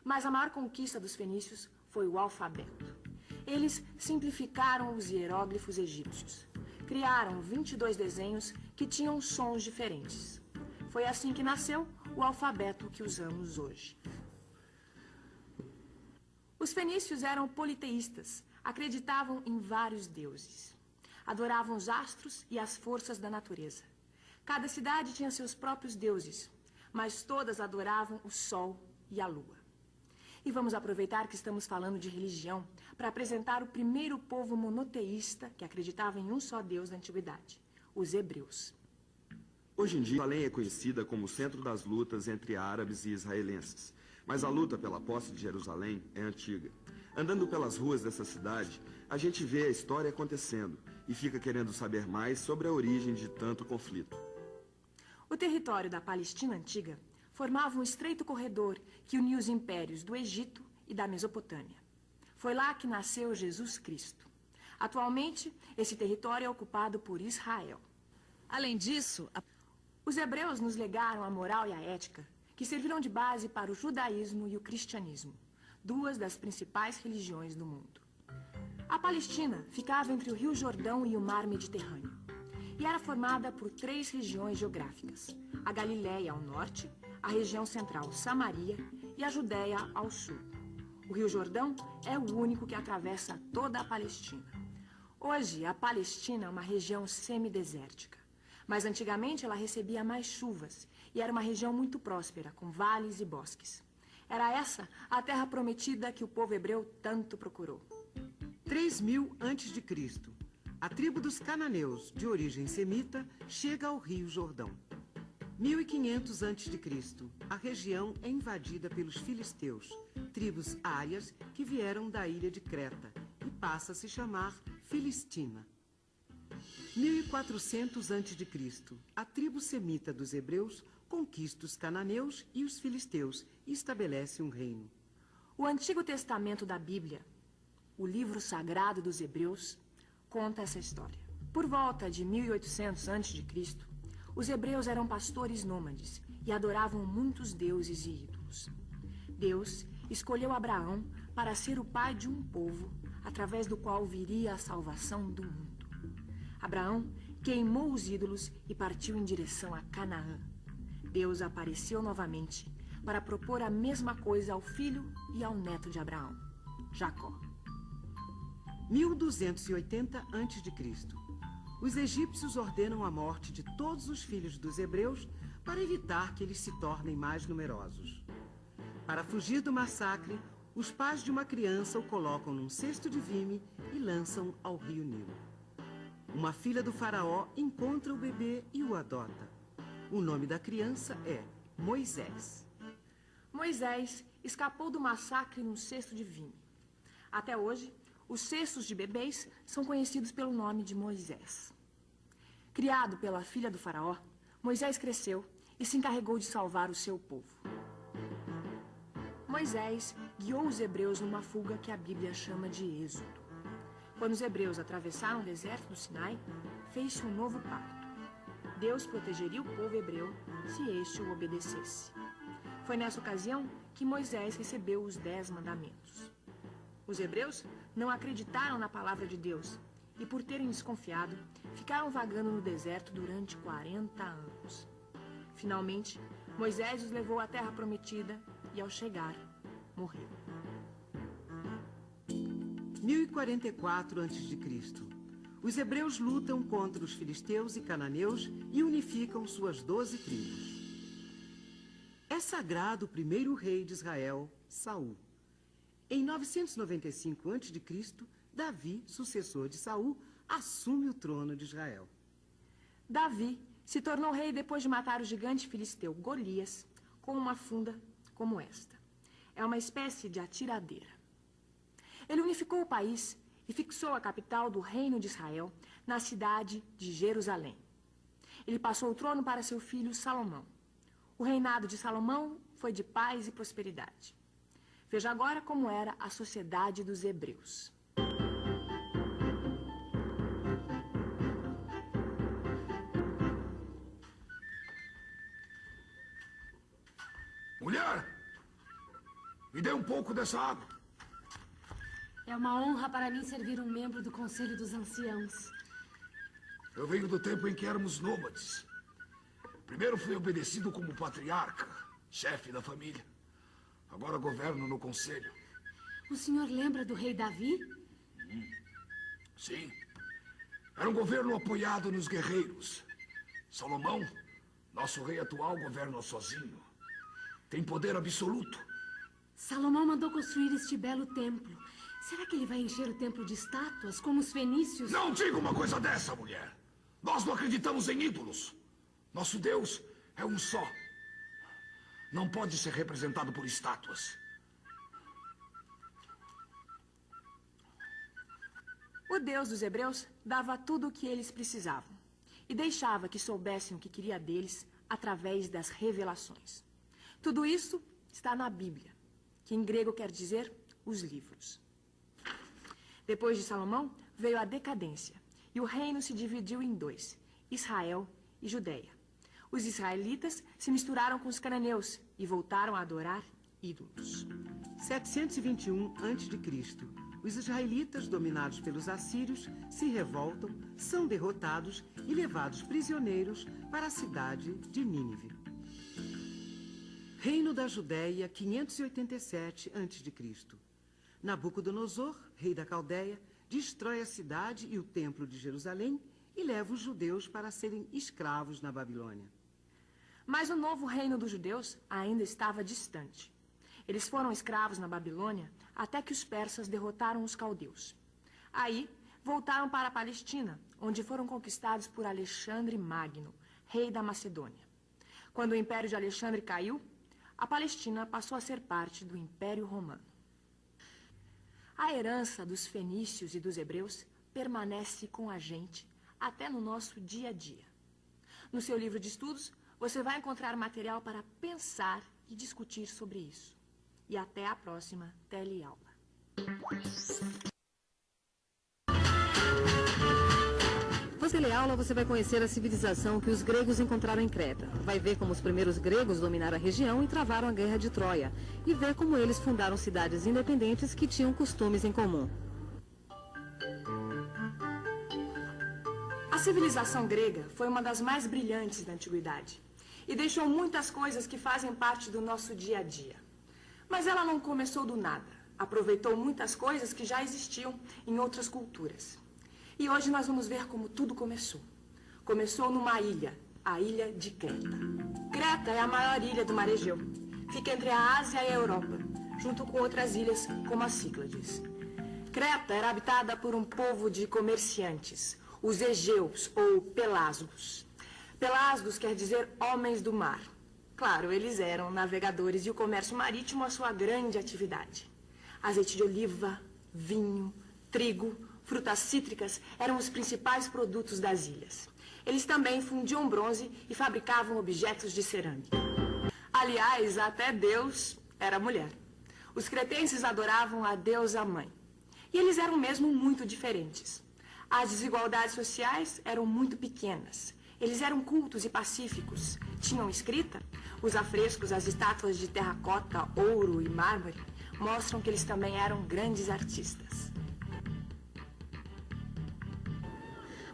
Mas a maior conquista dos fenícios foi o alfabeto. Eles simplificaram os hieróglifos egípcios. Criaram 22 desenhos que tinham sons diferentes. Foi assim que nasceu o alfabeto que usamos hoje. Os fenícios eram politeístas, acreditavam em vários deuses. Adoravam os astros e as forças da natureza. Cada cidade tinha seus próprios deuses, mas todas adoravam o sol e a lua. E vamos aproveitar que estamos falando de religião para apresentar o primeiro povo monoteísta que acreditava em um só Deus na antiguidade, os hebreus. Hoje em dia, Jerusalém é conhecida como o centro das lutas entre árabes e israelenses. Mas a luta pela posse de Jerusalém é antiga. Andando pelas ruas dessa cidade, a gente vê a história acontecendo e fica querendo saber mais sobre a origem de tanto conflito. O território da Palestina antiga formava um estreito corredor que unia os impérios do Egito e da Mesopotâmia. Foi lá que nasceu Jesus Cristo. Atualmente, esse território é ocupado por Israel. Além disso, os hebreus nos legaram a moral e a ética, que serviram de base para o judaísmo e o cristianismo, duas das principais religiões do mundo. A Palestina ficava entre o Rio Jordão e o Mar Mediterrâneo, e era formada por 3 regiões geográficas: a Galiléia ao norte, a região central Samaria e a Judéia ao sul. O Rio Jordão é o único que atravessa toda a Palestina. Hoje, a Palestina é uma região semidesértica, mas antigamente ela recebia mais chuvas e era uma região muito próspera, com vales e bosques. Era essa a terra prometida que o povo hebreu tanto procurou. 3000 a.C., a tribo dos cananeus, de origem semita, chega ao Rio Jordão. 1500 a.C., a região é invadida pelos filisteus, tribos árias que vieram da ilha de Creta, e passa a se chamar Filistina. 1400 a.C., a tribo semita dos hebreus conquista os cananeus e os filisteus e estabelece um reino. O Antigo Testamento da Bíblia, o livro sagrado dos hebreus, conta essa história. Por volta de 1800 a.C., os hebreus eram pastores nômades e adoravam muitos deuses e ídolos. Deus escolheu Abraão para ser o pai de um povo, através do qual viria a salvação do mundo. Abraão queimou os ídolos e partiu em direção a Canaã. Deus apareceu novamente para propor a mesma coisa ao filho e ao neto de Abraão, Jacó. 1280 a.C. Os egípcios ordenam a morte de todos os filhos dos hebreus para evitar que eles se tornem mais numerosos. Para fugir do massacre, os pais de uma criança o colocam num cesto de vime e lançam ao rio Nilo. Uma filha do faraó encontra o bebê e o adota. O nome da criança é Moisés. Moisés escapou do massacre num cesto de vime. Até hoje, os cestos de bebês são conhecidos pelo nome de Moisés. Criado pela filha do faraó, Moisés cresceu e se encarregou de salvar o seu povo. Moisés guiou os hebreus numa fuga que a Bíblia chama de Êxodo. Quando os hebreus atravessaram o deserto do Sinai, fez-se um novo pacto. Deus protegeria o povo hebreu se este o obedecesse. Foi nessa ocasião que Moisés recebeu os 10 mandamentos. Os hebreus não acreditaram na palavra de Deus e, por terem desconfiado, ficaram vagando no deserto durante 40 anos. Finalmente, Moisés os levou à terra prometida e, ao chegar, morreu. 1044 a.C. Os hebreus lutam contra os filisteus e cananeus e unificam suas 12 tribos. É sagrado o primeiro rei de Israel, Saul. Em 995 a.C., Davi, sucessor de Saul, assume o trono de Israel. Davi se tornou rei depois de matar o gigante filisteu Golias com uma funda como esta. É uma espécie de atiradeira. Ele unificou o país e fixou a capital do reino de Israel na cidade de Jerusalém. Ele passou o trono para seu filho Salomão. O reinado de Salomão foi de paz e prosperidade. Veja agora como era a sociedade dos hebreus. Mulher, me dê um pouco dessa água. É uma honra para mim servir um membro do Conselho dos Anciãos. Eu venho do tempo em que éramos nômades. Primeiro fui obedecido como patriarca, chefe da família. Agora governo no conselho. O senhor lembra do rei Davi? Sim. Era um governo apoiado nos guerreiros. Salomão, nosso rei atual, governa sozinho. Tem poder absoluto. Salomão mandou construir este belo templo. Será que ele vai encher o templo de estátuas, como os fenícios? Não diga uma coisa dessa, mulher. Nós não acreditamos em ídolos. Nosso Deus é um só. Não pode ser representado por estátuas. O Deus dos hebreus dava tudo o que eles precisavam e deixava que soubessem o que queria deles através das revelações. Tudo isso está na Bíblia, que em grego quer dizer os livros. Depois de Salomão, veio a decadência, e o reino se dividiu em 2, Israel e Judeia. Os israelitas se misturaram com os cananeus e voltaram a adorar ídolos. 721 a.C., os israelitas, dominados pelos assírios, se revoltam, são derrotados e levados prisioneiros para a cidade de Nínive. Reino da Judéia, 587 a.C. Nabucodonosor, rei da Caldeia, destrói a cidade e o templo de Jerusalém e leva os judeus para serem escravos na Babilônia. Mas o novo reino dos judeus ainda estava distante. Eles foram escravos na Babilônia até que os persas derrotaram os caldeus. Aí, voltaram para a Palestina, onde foram conquistados por Alexandre Magno, rei da Macedônia. Quando o Império de Alexandre caiu, a Palestina passou a ser parte do Império Romano. A herança dos fenícios e dos hebreus permanece com a gente até no nosso dia a dia. No seu livro de estudos, você vai encontrar material para pensar e discutir sobre isso. E até a próxima teleaula. Na teleaula você vai conhecer a civilização que os gregos encontraram em Creta. Vai ver como os primeiros gregos dominaram a região e travaram a Guerra de Troia. E ver como eles fundaram cidades independentes que tinham costumes em comum. A civilização grega foi uma das mais brilhantes da antiguidade e deixou muitas coisas que fazem parte do nosso dia a dia. Mas ela não começou do nada. Aproveitou muitas coisas que já existiam em outras culturas. E hoje nós vamos ver como tudo começou. Começou numa ilha, a ilha de Creta. Creta é a maior ilha do mar Egeu. Fica entre a Ásia e a Europa, junto com outras ilhas, como a Cíclades. Creta era habitada por um povo de comerciantes, os egeus ou pelasgos. Pelasgos quer dizer homens do mar. Claro, eles eram navegadores e o comércio marítimo a sua grande atividade. Azeite de oliva, vinho, trigo, frutas cítricas eram os principais produtos das ilhas. Eles também fundiam bronze e fabricavam objetos de cerâmica. Aliás, até Deus era mulher. Os cretenses adoravam a deusa mãe. E eles eram mesmo muito diferentes. As desigualdades sociais eram muito pequenas. Eles eram cultos e pacíficos. Tinham escrita. Os afrescos, as estátuas de terracota, ouro e mármore mostram que eles também eram grandes artistas.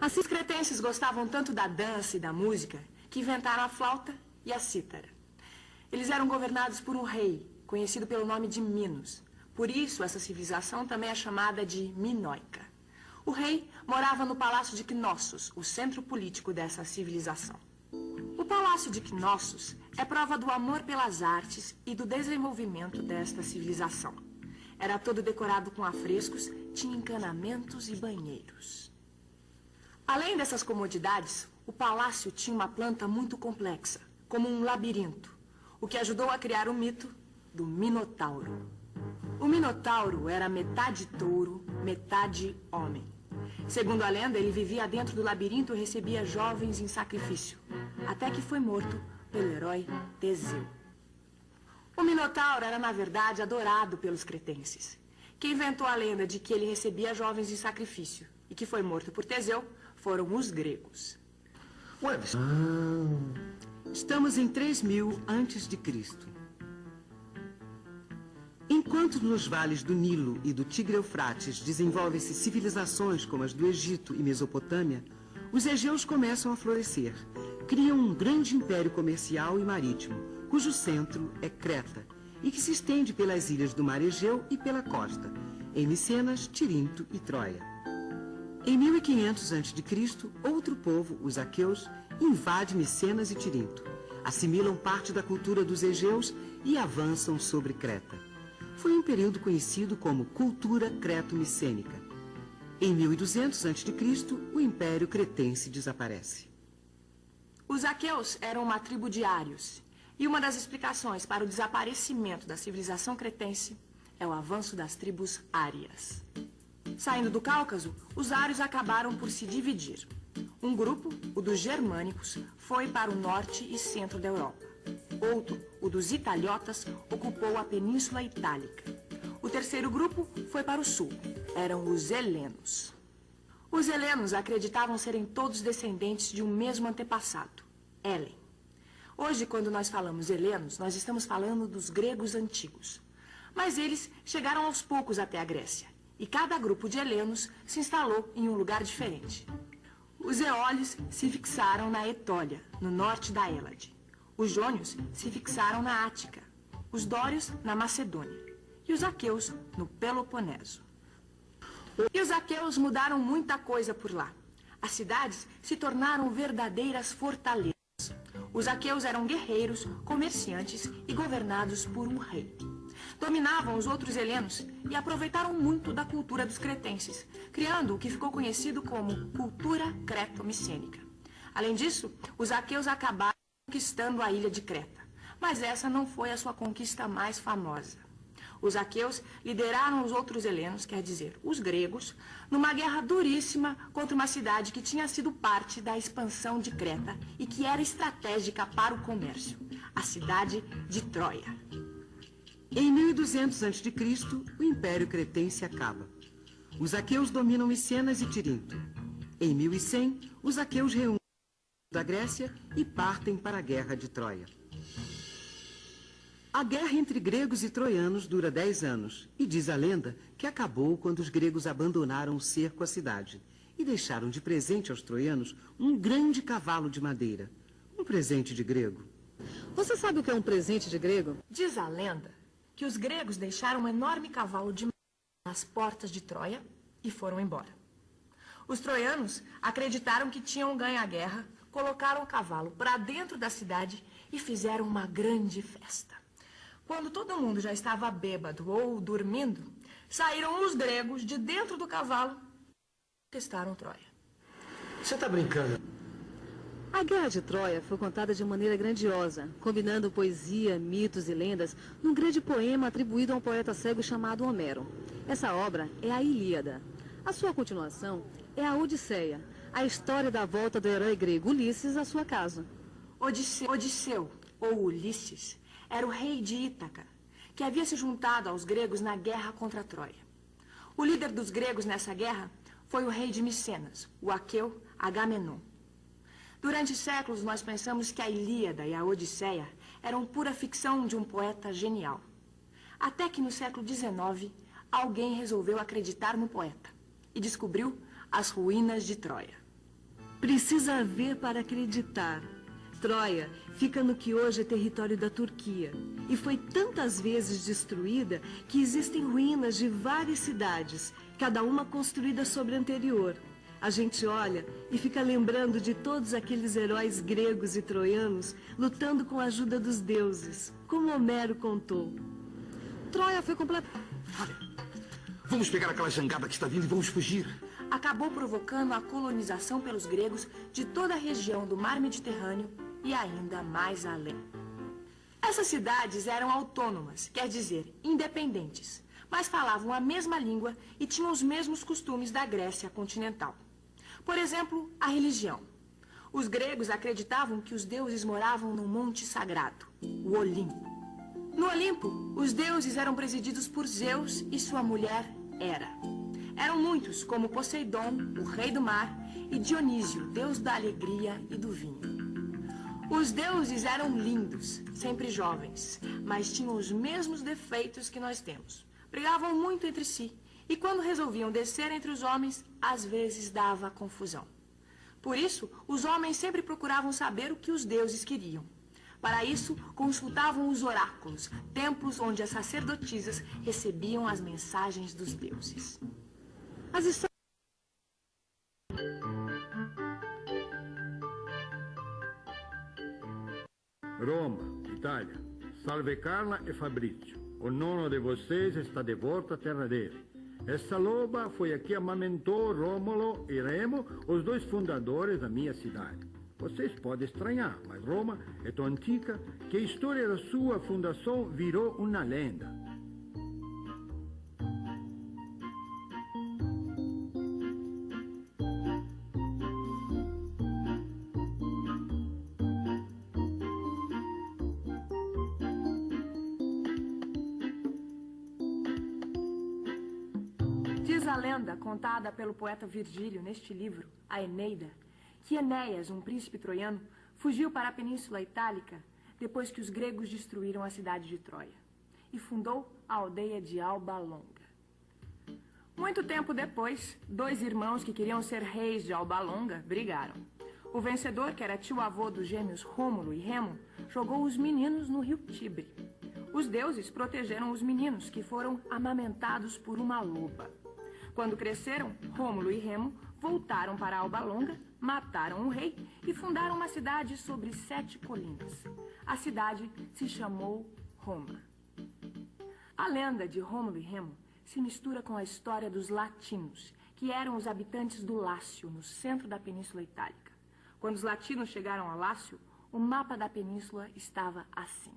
Assim, os cretenses gostavam tanto da dança e da música que inventaram a flauta e a cítara. Eles eram governados por um rei, conhecido pelo nome de Minos. Por isso, essa civilização também é chamada de minoica. O rei morava no Palácio de Knossos, o centro político dessa civilização. O Palácio de Knossos é prova do amor pelas artes e do desenvolvimento desta civilização. Era todo decorado com afrescos, tinha encanamentos e banheiros. Além dessas comodidades, o palácio tinha uma planta muito complexa, como um labirinto, o que ajudou a criar o mito do Minotauro. O Minotauro era metade touro, metade homem. Segundo a lenda, ele vivia dentro do labirinto e recebia jovens em sacrifício, até que foi morto pelo herói Teseu. O Minotauro era, na verdade, adorado pelos cretenses. Quem inventou a lenda de que ele recebia jovens em sacrifício e que foi morto por Teseu foram os gregos. Estamos em 3000 antes de Cristo. Enquanto nos vales do Nilo e do Tigre-Eufrates desenvolvem-se civilizações como as do Egito e Mesopotâmia, os egeus começam a florescer. Criam um grande império comercial e marítimo, cujo centro é Creta, e que se estende pelas ilhas do mar Egeu e pela costa, em Micenas, Tirinto e Troia. Em 1500 a.C., outro povo, os aqueus, invade Micenas e Tirinto, assimilam parte da cultura dos egeus e avançam sobre Creta. Foi um período conhecido como cultura creto-micênica. Em 1200 a.C., o Império Cretense desaparece. Os aqueus eram uma tribo de ários, e uma das explicações para o desaparecimento da civilização cretense é o avanço das tribos árias. Saindo do Cáucaso, os ários acabaram por se dividir. Um grupo, o dos germânicos, foi para o norte e centro da Europa. Outro, o dos italiotas, ocupou a Península Itálica. O terceiro grupo foi para o sul. Eram os helenos. Os helenos acreditavam serem todos descendentes de um mesmo antepassado, Hélен. Hoje, quando nós falamos helenos, nós estamos falando dos gregos antigos. Mas eles chegaram aos poucos até a Grécia. E cada grupo de helenos se instalou em um lugar diferente. Os eólios se fixaram na Etólia, no norte da Hélade. Os jônios se fixaram na Ática, os dórios na Macedônia e os aqueus no Peloponeso. E os aqueus mudaram muita coisa por lá. As cidades se tornaram verdadeiras fortalezas. Os aqueus eram guerreiros, comerciantes e governados por um rei. Dominavam os outros helenos e aproveitaram muito da cultura dos cretenses, criando o que ficou conhecido como cultura creto-micênica. Além disso, os aqueus acabaram conquistando a ilha de Creta, mas essa não foi a sua conquista mais famosa. Os aqueus lideraram os outros helenos, quer dizer, os gregos, numa guerra duríssima contra uma cidade que tinha sido parte da expansão de Creta e que era estratégica para o comércio, a cidade de Troia. Em 1200 a.C., o Império Cretense acaba. Os aqueus dominam Micenas e Tirinto. Em 1100, os aqueus reúnem da Grécia e partem para a Guerra de Troia. A guerra entre gregos e troianos dura 10 anos e diz a lenda que acabou quando os gregos abandonaram o cerco à cidade e deixaram de presente aos troianos um grande cavalo de madeira. Um presente de grego. Você sabe o que é um presente de grego? Diz a lenda que os gregos deixaram um enorme cavalo de madeira nas portas de Troia e foram embora. Os troianos acreditaram que tinham ganho a guerra, colocaram o cavalo para dentro da cidade e fizeram uma grande festa. Quando todo mundo já estava bêbado ou dormindo, saíram os gregos de dentro do cavalo e conquistaram Troia. Você está brincando? A Guerra de Troia foi contada de maneira grandiosa, combinando poesia, mitos e lendas num grande poema atribuído a um poeta cego chamado Homero. Essa obra é a Ilíada. A sua continuação é a Odisseia, a história da volta do herói grego Ulisses à sua casa. Odisseu, ou Ulisses, era o rei de Ítaca, que havia se juntado aos gregos na guerra contra Troia. O líder dos gregos nessa guerra foi o rei de Micenas, o aqueu Agamenon. Durante séculos, nós pensamos que a Ilíada e a Odisseia eram pura ficção de um poeta genial. Até que no século XIX, alguém resolveu acreditar no poeta e descobriu as ruínas de Troia. Precisa ver para acreditar. Troia fica no que hoje é território da Turquia e foi tantas vezes destruída que existem ruínas de várias cidades, cada uma construída sobre a anterior. A gente olha e fica lembrando de todos aqueles heróis gregos e troianos lutando com a ajuda dos deuses, como Homero contou. Troia foi completa. Vamos pegar aquela jangada que está vindo e vamos fugir. Acabou provocando a colonização pelos gregos de toda a região do Mar Mediterrâneo e ainda mais além. Essas cidades eram autônomas, quer dizer, independentes, mas falavam a mesma língua e tinham os mesmos costumes da Grécia continental. Por exemplo, a religião. Os gregos acreditavam que os deuses moravam num monte sagrado, o Olimpo. No Olimpo, os deuses eram presididos por Zeus e sua mulher Hera. Eram muitos, como Poseidon, o rei do mar, e Dionísio, deus da alegria e do vinho. Os deuses eram lindos, sempre jovens, mas tinham os mesmos defeitos que nós temos. Brigavam muito entre si, e quando resolviam descer entre os homens, às vezes dava confusão. Por isso, os homens sempre procuravam saber o que os deuses queriam. Para isso, consultavam os oráculos, templos onde as sacerdotisas recebiam as mensagens dos deuses. As histórias... Roma, Itália. Salve Carla e Fabrizio. O nono de vocês está de volta à terra dele. Essa loba foi a que amamentou Rômulo e Remo, os dois fundadores da minha cidade. Vocês podem estranhar, mas Roma é tão antiga que a história da sua fundação virou uma lenda. Diz a lenda, contada pelo poeta Virgílio neste livro, a Eneida, que Enéas, um príncipe troiano, fugiu para a Península Itálica depois que os gregos destruíram a cidade de Troia e fundou a aldeia de Alba Longa. Muito tempo depois, dois irmãos que queriam ser reis de Alba Longa brigaram. O vencedor, que era tio-avô dos gêmeos Rômulo e Remo, jogou os meninos no rio Tibre. Os deuses protegeram os meninos, que foram amamentados por uma loba. Quando cresceram, Rômulo e Remo voltaram para Alba Longa, mataram o rei e fundaram uma cidade sobre 7 colinas. A cidade se chamou Roma. A lenda de Rômulo e Remo se mistura com a história dos latinos, que eram os habitantes do Lácio, no centro da Península Itálica. Quando os latinos chegaram a Lácio, o mapa da península estava assim.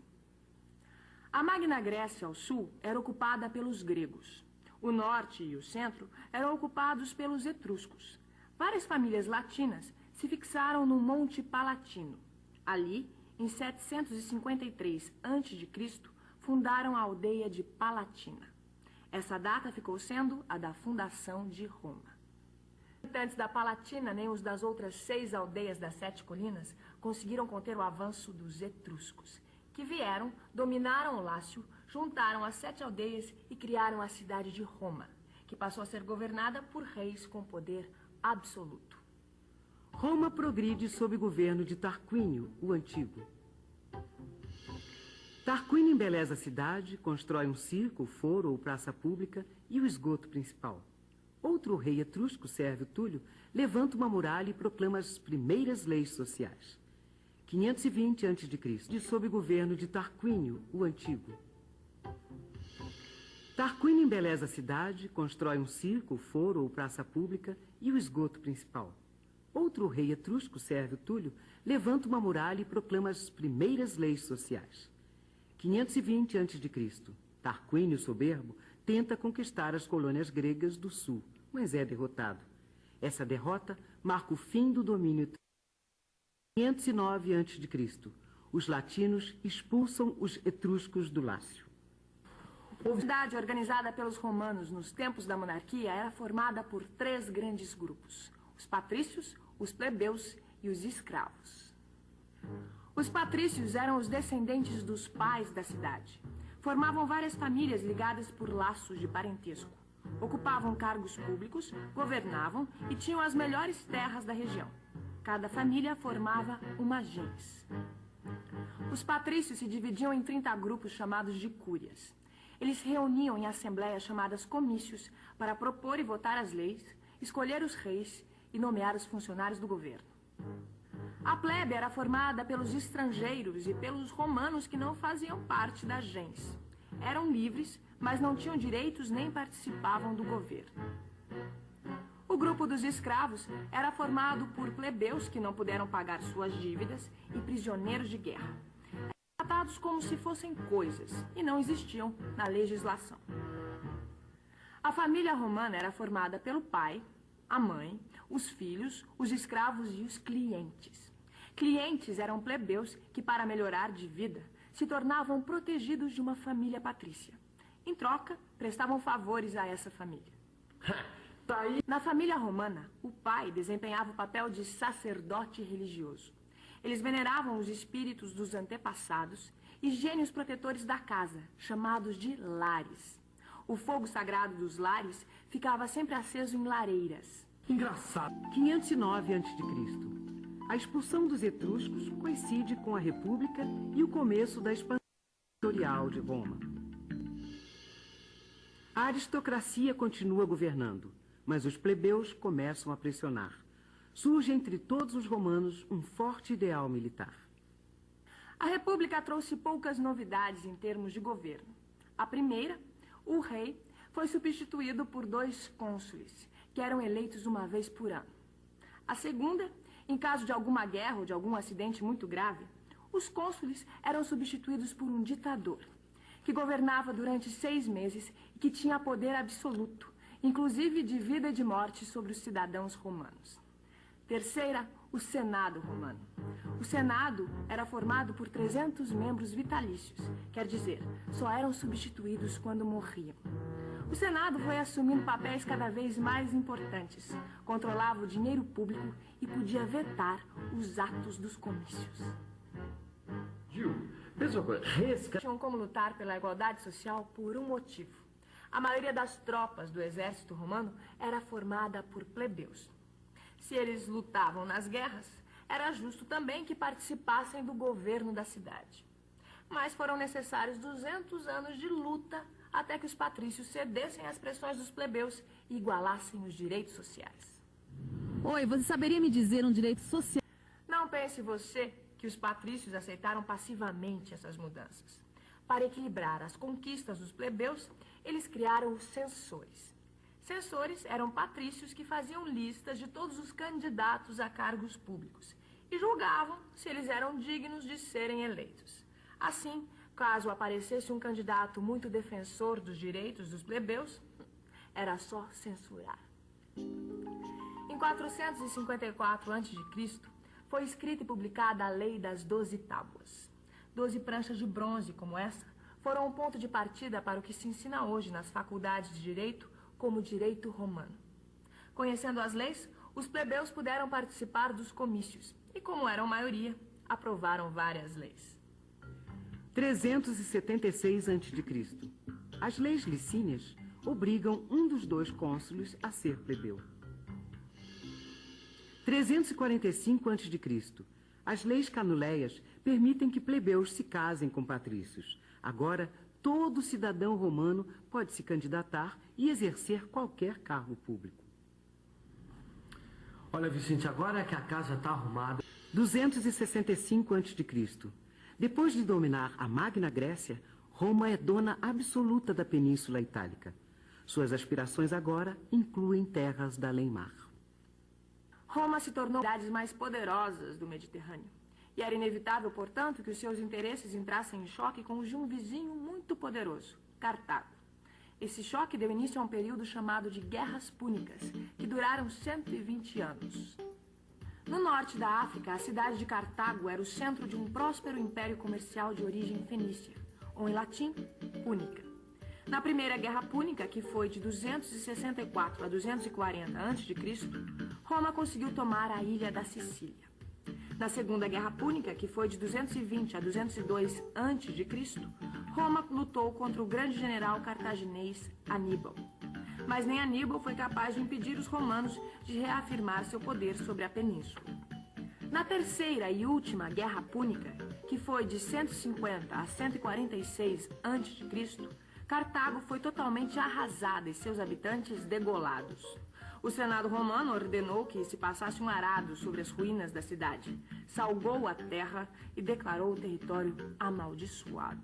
A Magna Grécia, ao sul, era ocupada pelos gregos. O norte e o centro eram ocupados pelos etruscos. Várias famílias latinas se fixaram no Monte Palatino. Ali, em 753 a.C., fundaram a aldeia de Palatina. Essa data ficou sendo a da fundação de Roma. Os habitantes da Palatina, nem os das outras 6 aldeias das 7 colinas, conseguiram conter o avanço dos etruscos, que vieram, dominaram o Lácio, juntaram as 7 aldeias e criaram a cidade de Roma, que passou a ser governada por reis com poder absoluto. Roma progride sob o governo de Tarquínio, o Antigo. Tarquínio embeleza a cidade, constrói um circo, foro ou praça pública e o esgoto principal. Outro rei etrusco, Sérvio Túlio, levanta uma muralha e proclama as primeiras leis sociais. 520 a.C., sob o governo de Tarquínio, o Antigo. Tarquínio embeleza a cidade, constrói um circo, foro ou praça pública e o esgoto principal. Outro rei etrusco, Sérvio Túlio, levanta uma muralha e proclama as primeiras leis sociais. 520 a.C., Tarquínio Soberbo tenta conquistar as colônias gregas do sul, mas é derrotado. Essa derrota marca o fim do domínio. 509 a.C., os latinos expulsam os etruscos do Lácio. A cidade organizada pelos romanos nos tempos da monarquia era formada por 3 grandes grupos: os patrícios, os plebeus e os escravos. Os patrícios eram os descendentes dos pais da cidade. Formavam várias famílias ligadas por laços de parentesco. Ocupavam cargos públicos, governavam e tinham as melhores terras da região. Cada família formava uma gens. Os patrícios se dividiam em 30 grupos chamados de cúrias. Eles se reuniam em assembleias chamadas comícios para propor e votar as leis, escolher os reis e nomear os funcionários do governo. A plebe era formada pelos estrangeiros e pelos romanos que não faziam parte da gens. Eram livres, mas não tinham direitos nem participavam do governo. O grupo dos escravos era formado por plebeus que não puderam pagar suas dívidas e prisioneiros de guerra. Eram tratados como se fossem coisas e não existiam na legislação. A família romana era formada pelo pai, a mãe, os filhos, os escravos e os clientes. Clientes eram plebeus que, para melhorar de vida, se tornavam protegidos de uma família patrícia. Em troca, prestavam favores a essa família. Na família romana, o pai desempenhava o papel de sacerdote religioso. Eles veneravam os espíritos dos antepassados e gênios protetores da casa, chamados de lares. O fogo sagrado dos lares ficava sempre aceso em lareiras. Engraçado. 509 a.C. A expulsão dos etruscos coincide com a República e o começo da expansão territorial de Roma. A aristocracia continua governando, mas os plebeus começam a pressionar. Surge entre todos os romanos um forte ideal militar. A República trouxe poucas novidades em termos de governo. A primeira, o rei, foi substituído por 2 cônsules, que eram eleitos uma vez por ano. A segunda, em caso de alguma guerra ou de algum acidente muito grave, os cônsules eram substituídos por um ditador, que governava durante 6 meses e que tinha poder absoluto, inclusive de vida e de morte sobre os cidadãos romanos. Terceira, o Senado romano. O Senado era formado por 300 membros vitalícios, quer dizer, só eram substituídos quando morriam. O Senado foi assumindo papéis cada vez mais importantes, controlava o dinheiro público e podia vetar os atos dos comícios. Tinham como lutar pela igualdade social por um motivo. A maioria das tropas do exército romano era formada por plebeus. Se eles lutavam nas guerras, era justo também que participassem do governo da cidade. Mas foram necessários 200 anos de luta até que os patrícios cedessem às pressões dos plebeus e igualassem os direitos sociais. Oi, você saberia me dizer um direito social? Não pense você que os patrícios aceitaram passivamente essas mudanças. Para equilibrar as conquistas dos plebeus, eles criaram os censores. Censores eram patrícios que faziam listas de todos os candidatos a cargos públicos e julgavam se eles eram dignos de serem eleitos. Assim, caso aparecesse um candidato muito defensor dos direitos dos plebeus, era só censurar. Em 454 a.C., foi escrita e publicada a Lei das 12 Tábuas. 12 pranchas de bronze como essa foram um ponto de partida para o que se ensina hoje nas faculdades de Direito como Direito Romano. Conhecendo as leis, os plebeus puderam participar dos comícios e, como eram maioria, aprovaram várias leis. 376 a.C. As leis licínias obrigam um dos 2 cônsules a ser plebeu. 345 a.C. As leis canuleias permitem que plebeus se casem com patrícios. Agora, todo cidadão romano pode se candidatar e exercer qualquer cargo público. Olha, Vicente, agora que a casa está arrumada... 265 a.C. Depois de dominar a Magna Grécia, Roma é dona absoluta da Península Itálica. Suas aspirações agora incluem terras da além-mar. Roma se tornou uma das cidades mais poderosas do Mediterrâneo. E era inevitável, portanto, que os seus interesses entrassem em choque com os de um vizinho muito poderoso, Cartago. Esse choque deu início a um período chamado de Guerras Púnicas, que duraram 120 anos. No norte da África, a cidade de Cartago era o centro de um próspero império comercial de origem fenícia, ou em latim, púnica. Na Primeira Guerra Púnica, que foi de 264 a 240 a.C., Roma conseguiu tomar a ilha da Sicília. Na Segunda Guerra Púnica, que foi de 220 a 202 a.C., Roma lutou contra o grande general cartaginês Aníbal. Mas nem Aníbal foi capaz de impedir os romanos de reafirmar seu poder sobre a península. Na Terceira e última Guerra Púnica, que foi de 150 a 146 a.C., Cartago foi totalmente arrasada e seus habitantes degolados. O Senado romano ordenou que se passasse um arado sobre as ruínas da cidade, salgou a terra e declarou o território amaldiçoado.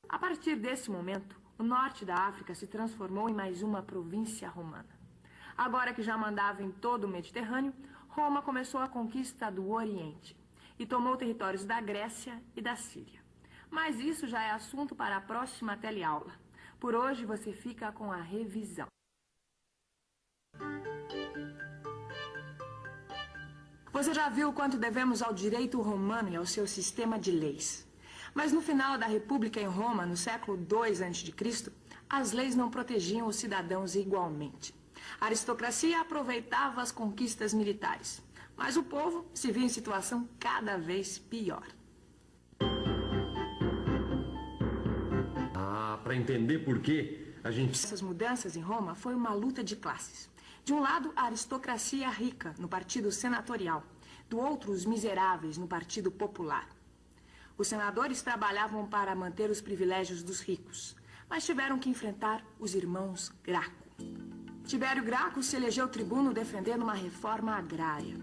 A partir desse momento, o norte da África se transformou em mais uma província romana. Agora que já mandava em todo o Mediterrâneo, Roma começou a conquista do Oriente e tomou territórios da Grécia e da Síria. Mas isso já é assunto para a próxima teleaula. Por hoje você fica com a revisão. Você já viu quanto devemos ao direito romano e ao seu sistema de leis. Mas no final da República em Roma, no século II a.C., as leis não protegiam os cidadãos igualmente. A aristocracia aproveitava as conquistas militares, mas o povo se via em situação cada vez pior. Para entender por quê, a gente... Essas mudanças em Roma foi uma luta de classes. De um lado, a aristocracia rica, no partido senatorial. Do outro, os miseráveis, no partido popular. Os senadores trabalhavam para manter os privilégios dos ricos, mas tiveram que enfrentar os irmãos Graco. Tibério Graco se elegeu tribuno defendendo uma reforma agrária.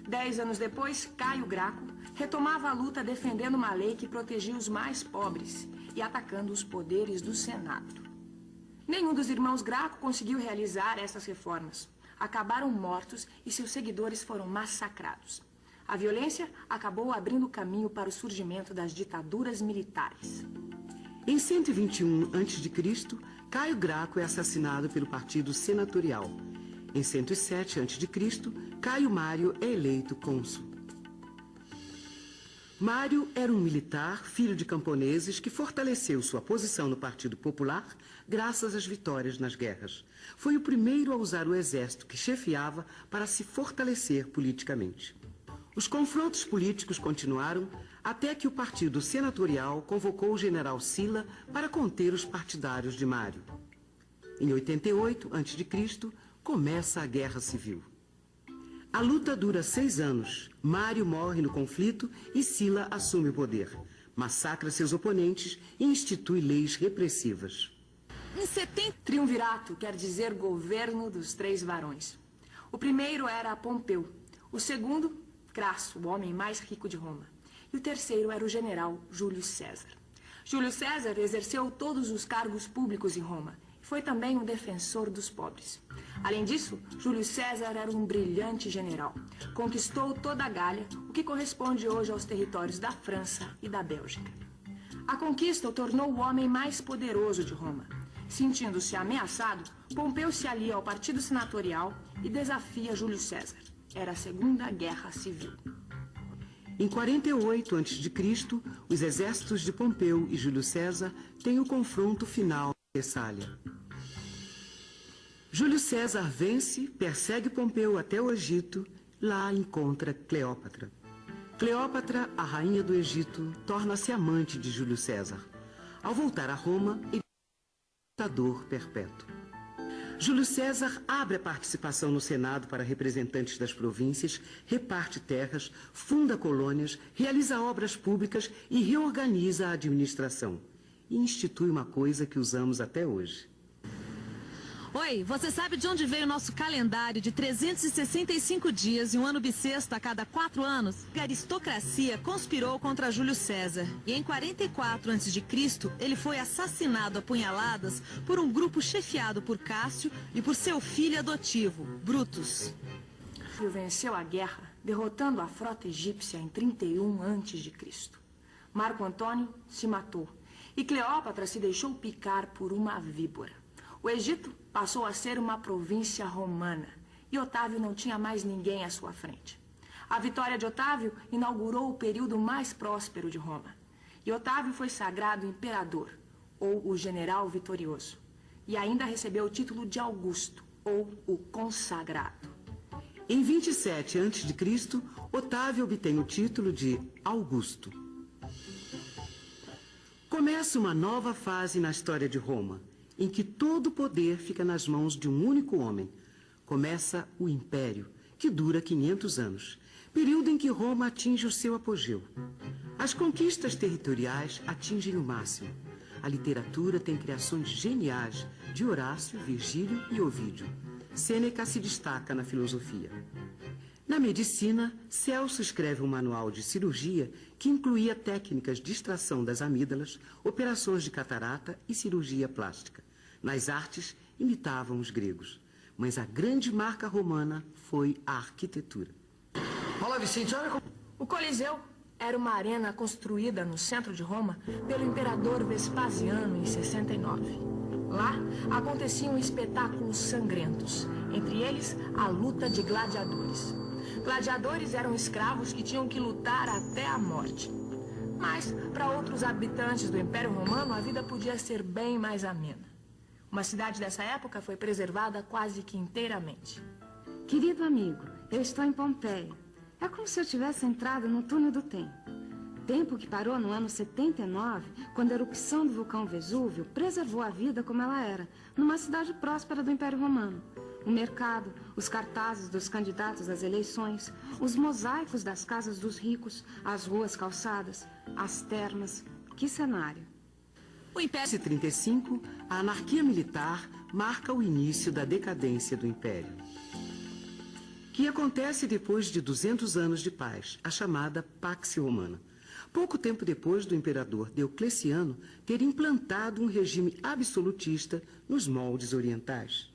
10 anos depois, Caio Graco retomava a luta defendendo uma lei que protegia os mais pobres e atacando os poderes do Senado. Nenhum dos irmãos Graco conseguiu realizar essas reformas. Acabaram mortos e seus seguidores foram massacrados. A violência acabou abrindo caminho para o surgimento das ditaduras militares. Em 121 a.C., Caio Graco é assassinado pelo partido senatorial. Em 107 a.C., Caio Mário é eleito cônsul. Mário era um militar, filho de camponeses, que fortaleceu sua posição no Partido Popular graças às vitórias nas guerras. Foi o primeiro a usar o exército que chefiava para se fortalecer politicamente. Os confrontos políticos continuaram até que o partido senatorial convocou o general Sila para conter os partidários de Mário. Em 88 a.C., começa a Guerra Civil. A luta dura 6 anos. Mário morre no conflito e Sila assume o poder. Massacra seus oponentes e institui leis repressivas. Triunvirato quer dizer governo dos 3 varões. O primeiro era Pompeu. O segundo, Crasso, o homem mais rico de Roma. E o terceiro era o general Júlio César. Júlio César exerceu todos os cargos públicos em Roma. Foi também um defensor dos pobres. Além disso, Júlio César era um brilhante general. Conquistou toda a Gália, o que corresponde hoje aos territórios da França e da Bélgica. A conquista o tornou o homem mais poderoso de Roma. Sentindo-se ameaçado, Pompeu se alia ao partido senatorial e desafia Júlio César. Era a Segunda Guerra Civil. Em 48 a.C., os exércitos de Pompeu e Júlio César têm o confronto final em Tessália. Júlio César vence, persegue Pompeu até o Egito, lá encontra Cleópatra. Cleópatra, a rainha do Egito, torna-se amante de Júlio César. Ao voltar a Roma, ele é ditador perpétuo. Júlio César abre a participação no Senado para representantes das províncias, reparte terras, funda colônias, realiza obras públicas e reorganiza a administração. E institui uma coisa que usamos até hoje. Oi, você sabe de onde veio o nosso calendário de 365 dias e um ano bissexto a cada 4 anos? A aristocracia conspirou contra Júlio César. E em 44 a.C., ele foi assassinado a punhaladas por um grupo chefiado por Cássio e por seu filho adotivo, Brutus. Ele venceu a guerra, derrotando a frota egípcia em 31 a.C. Marco Antônio se matou e Cleópatra se deixou picar por uma víbora. O Egito passou a ser uma província romana e Otávio não tinha mais ninguém à sua frente. A vitória de Otávio inaugurou o período mais próspero de Roma. E Otávio foi sagrado imperador, ou o general vitorioso. E ainda recebeu o título de Augusto, ou o consagrado. Em 27 a.C., Otávio obtém o título de Augusto. Começa uma nova fase na história de Roma, em que todo o poder fica nas mãos de um único homem. Começa o Império, que dura 500 anos, período em que Roma atinge o seu apogeu. As conquistas territoriais atingem o máximo. A literatura tem criações geniais de Horácio, Virgílio e Ovídio. Sêneca se destaca na filosofia. Na medicina, Celso escreve um manual de cirurgia que incluía técnicas de extração das amígdalas, operações de catarata e cirurgia plástica. Nas artes, imitavam os gregos. Mas a grande marca romana foi a arquitetura. Olá, Vicente, olha como... O Coliseu era uma arena construída no centro de Roma pelo imperador Vespasiano em 69. Lá aconteciam espetáculos sangrentos, entre eles a luta de gladiadores. Gladiadores eram escravos que tinham que lutar até a morte. Mas, para outros habitantes do Império Romano, a vida podia ser bem mais amena. Uma cidade dessa época foi preservada quase que inteiramente. Querido amigo, eu estou em Pompeia. É como se eu tivesse entrado no túnel do tempo. Tempo que parou no ano 79, quando a erupção do vulcão Vesúvio preservou a vida como ela era, numa cidade próspera do Império Romano. O mercado, os cartazes dos candidatos às eleições, os mosaicos das casas dos ricos, as ruas calçadas, as termas. Que cenário! Em 1935, a anarquia militar marca o início da decadência do Império, que acontece depois de 200 anos de paz, a chamada Pax Romana. Pouco tempo depois do imperador Diocleciano ter implantado um regime absolutista nos moldes orientais.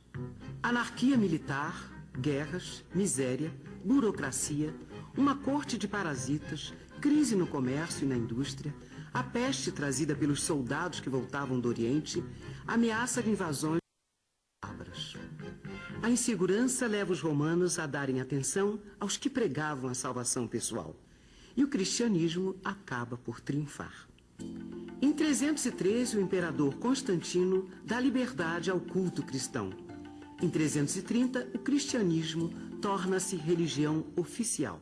Anarquia militar, guerras, miséria, burocracia, uma corte de parasitas, crise no comércio e na indústria, a peste trazida pelos soldados que voltavam do Oriente, ameaça de invasões bárbaras. A insegurança leva os romanos a darem atenção aos que pregavam a salvação pessoal. E o cristianismo acaba por triunfar. Em 313, o imperador Constantino dá liberdade ao culto cristão. Em 330, o cristianismo torna-se religião oficial.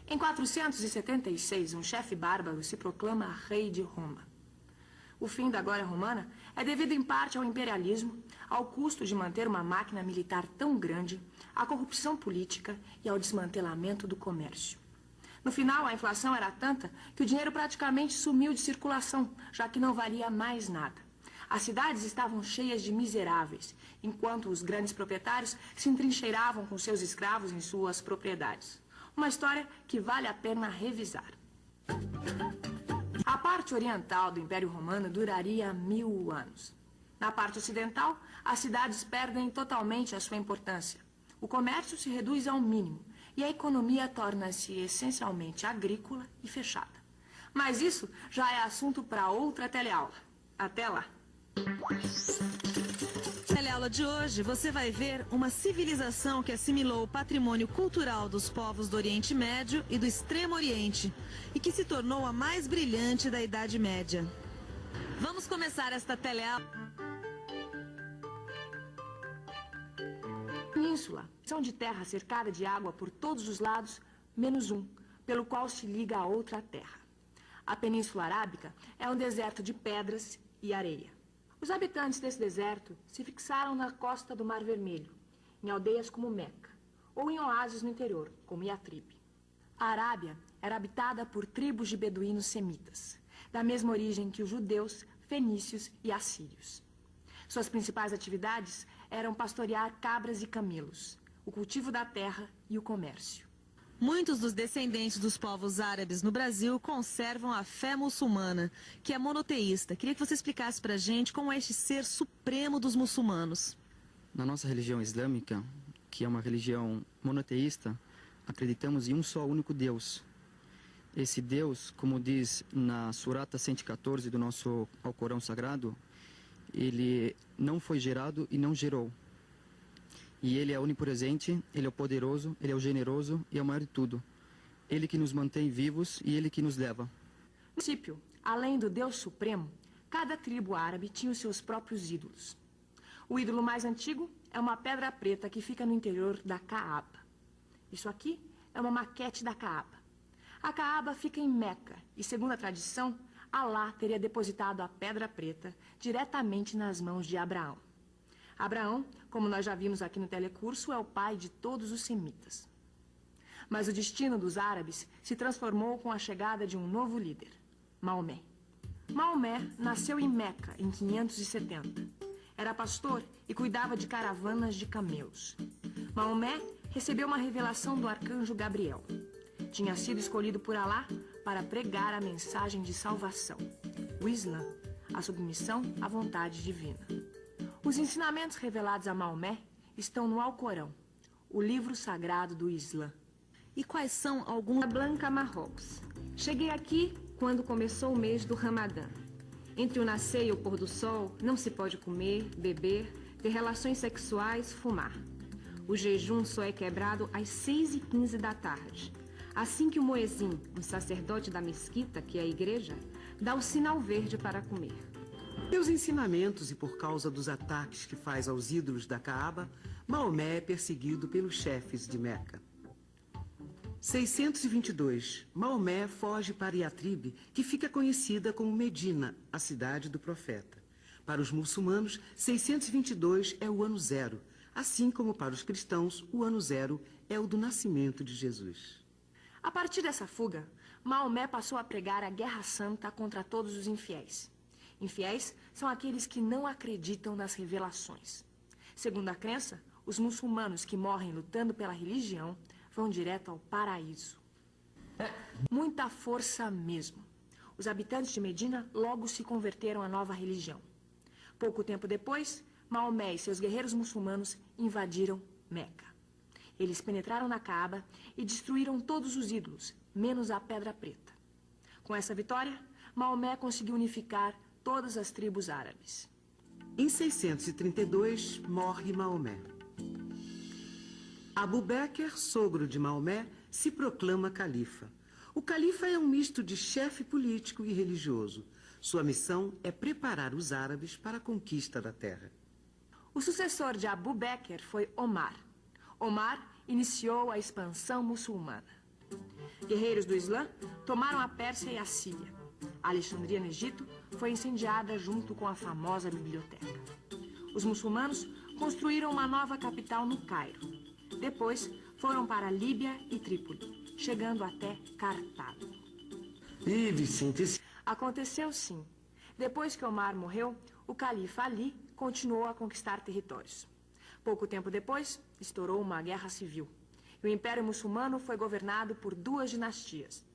Em 476, um chefe bárbaro se proclama rei de Roma. O fim da glória romana é devido em parte ao imperialismo, ao custo de manter uma máquina militar tão grande, à corrupção política e ao desmantelamento do comércio. No final, a inflação era tanta que o dinheiro praticamente sumiu de circulação, já que não valia mais nada. As cidades estavam cheias de miseráveis, enquanto os grandes proprietários se entrincheiravam com seus escravos em suas propriedades. Uma história que vale a pena revisar. A parte oriental do Império Romano duraria 1000 anos. Na parte ocidental, as cidades perdem totalmente a sua importância. O comércio se reduz ao mínimo e a economia torna-se essencialmente agrícola e fechada. Mas isso já é assunto para outra teleaula. Até lá! Na teleaula de hoje, você vai ver uma civilização que assimilou o patrimônio cultural dos povos do Oriente Médio e do Extremo Oriente e que se tornou a mais brilhante da Idade Média. Vamos começar esta teleaula. Península são de terra cercada de água por todos os lados, menos um, pelo qual se liga a outra terra. A Península Arábica é um deserto de pedras e areia. Os habitantes desse deserto se fixaram na costa do Mar Vermelho, em aldeias como Meca, ou em oásis no interior, como Yatrib. A Arábia era habitada por tribos de beduínos semitas, da mesma origem que os judeus, fenícios e assírios. Suas principais atividades eram pastorear cabras e camelos, o cultivo da terra e o comércio. Muitos dos descendentes dos povos árabes no Brasil conservam a fé muçulmana, que é monoteísta. Queria que você explicasse pra gente como é este ser supremo dos muçulmanos. Na nossa religião islâmica, que é uma religião monoteísta, acreditamos em um só único Deus. Esse Deus, como diz na Surata 114 do nosso Alcorão Sagrado, ele não foi gerado e não gerou. E ele é onipresente, ele é o poderoso, ele é o generoso e é o maior de tudo. Ele que nos mantém vivos e ele que nos leva. No princípio, além do Deus Supremo, cada tribo árabe tinha os seus próprios ídolos. O ídolo mais antigo é uma pedra preta que fica no interior da Kaaba. Isso aqui é uma maquete da Kaaba. A Kaaba fica em Meca e, segundo a tradição, Alá teria depositado a pedra preta diretamente nas mãos de Abraão. Abraão, como nós já vimos aqui no telecurso, é o pai de todos os semitas. Mas o destino dos árabes se transformou com a chegada de um novo líder, Maomé. Maomé nasceu em Meca em 570. Era pastor e cuidava de caravanas de camelos. Maomé recebeu uma revelação do arcanjo Gabriel. Tinha sido escolhido por Alá para pregar a mensagem de salvação, o Islã, a submissão à vontade divina. Os ensinamentos revelados a Maomé estão no Alcorão, o livro sagrado do Islã. E quais são alguns... Blanca, Marrocos. Cheguei aqui quando começou o mês do Ramadã. Entre o nascer e o pôr do sol, não se pode comer, beber, ter relações sexuais, fumar. O jejum só é quebrado às 6h15 da tarde. Assim que o muezim, um sacerdote da mesquita, que é a igreja, dá o sinal verde para comer. Pelos ensinamentos e por causa dos ataques que faz aos ídolos da Kaaba, Maomé é perseguido pelos chefes de Meca. 622. Maomé foge para Yatrib, que fica conhecida como Medina, a cidade do profeta. Para os muçulmanos, 622 é o ano zero, assim como para os cristãos, o ano zero é o do nascimento de Jesus. A partir dessa fuga, Maomé passou a pregar a guerra santa contra todos os infiéis. Infiéis são aqueles que não acreditam nas revelações. Segundo a crença, os muçulmanos que morrem lutando pela religião vão direto ao paraíso. Muita força mesmo. Os habitantes de Medina logo se converteram à nova religião. Pouco tempo depois, Maomé e seus guerreiros muçulmanos invadiram Meca. Eles penetraram na Kaaba e destruíram todos os ídolos, menos a pedra preta. Com essa vitória, Maomé conseguiu unificar todas as tribos árabes. Em 632, morre Maomé. Abu Bekr, sogro de Maomé, se proclama califa. O califa é um misto de chefe político e religioso. Sua missão é preparar os árabes para a conquista da terra. O sucessor de Abu Bekr foi Omar. Omar iniciou a expansão muçulmana. Guerreiros do Islã tomaram a Pérsia e a Síria. A Alexandria, no Egito, foi incendiada junto com a famosa biblioteca. Os muçulmanos construíram uma nova capital no Cairo. Depois, foram para Líbia e Trípoli, chegando até Cartago. Ih, Vicente, Aconteceu sim. Depois que Omar morreu, o califa Ali continuou a conquistar territórios. Pouco tempo depois, estourou uma guerra civil. E o Império Muçulmano foi governado por duas dinastias,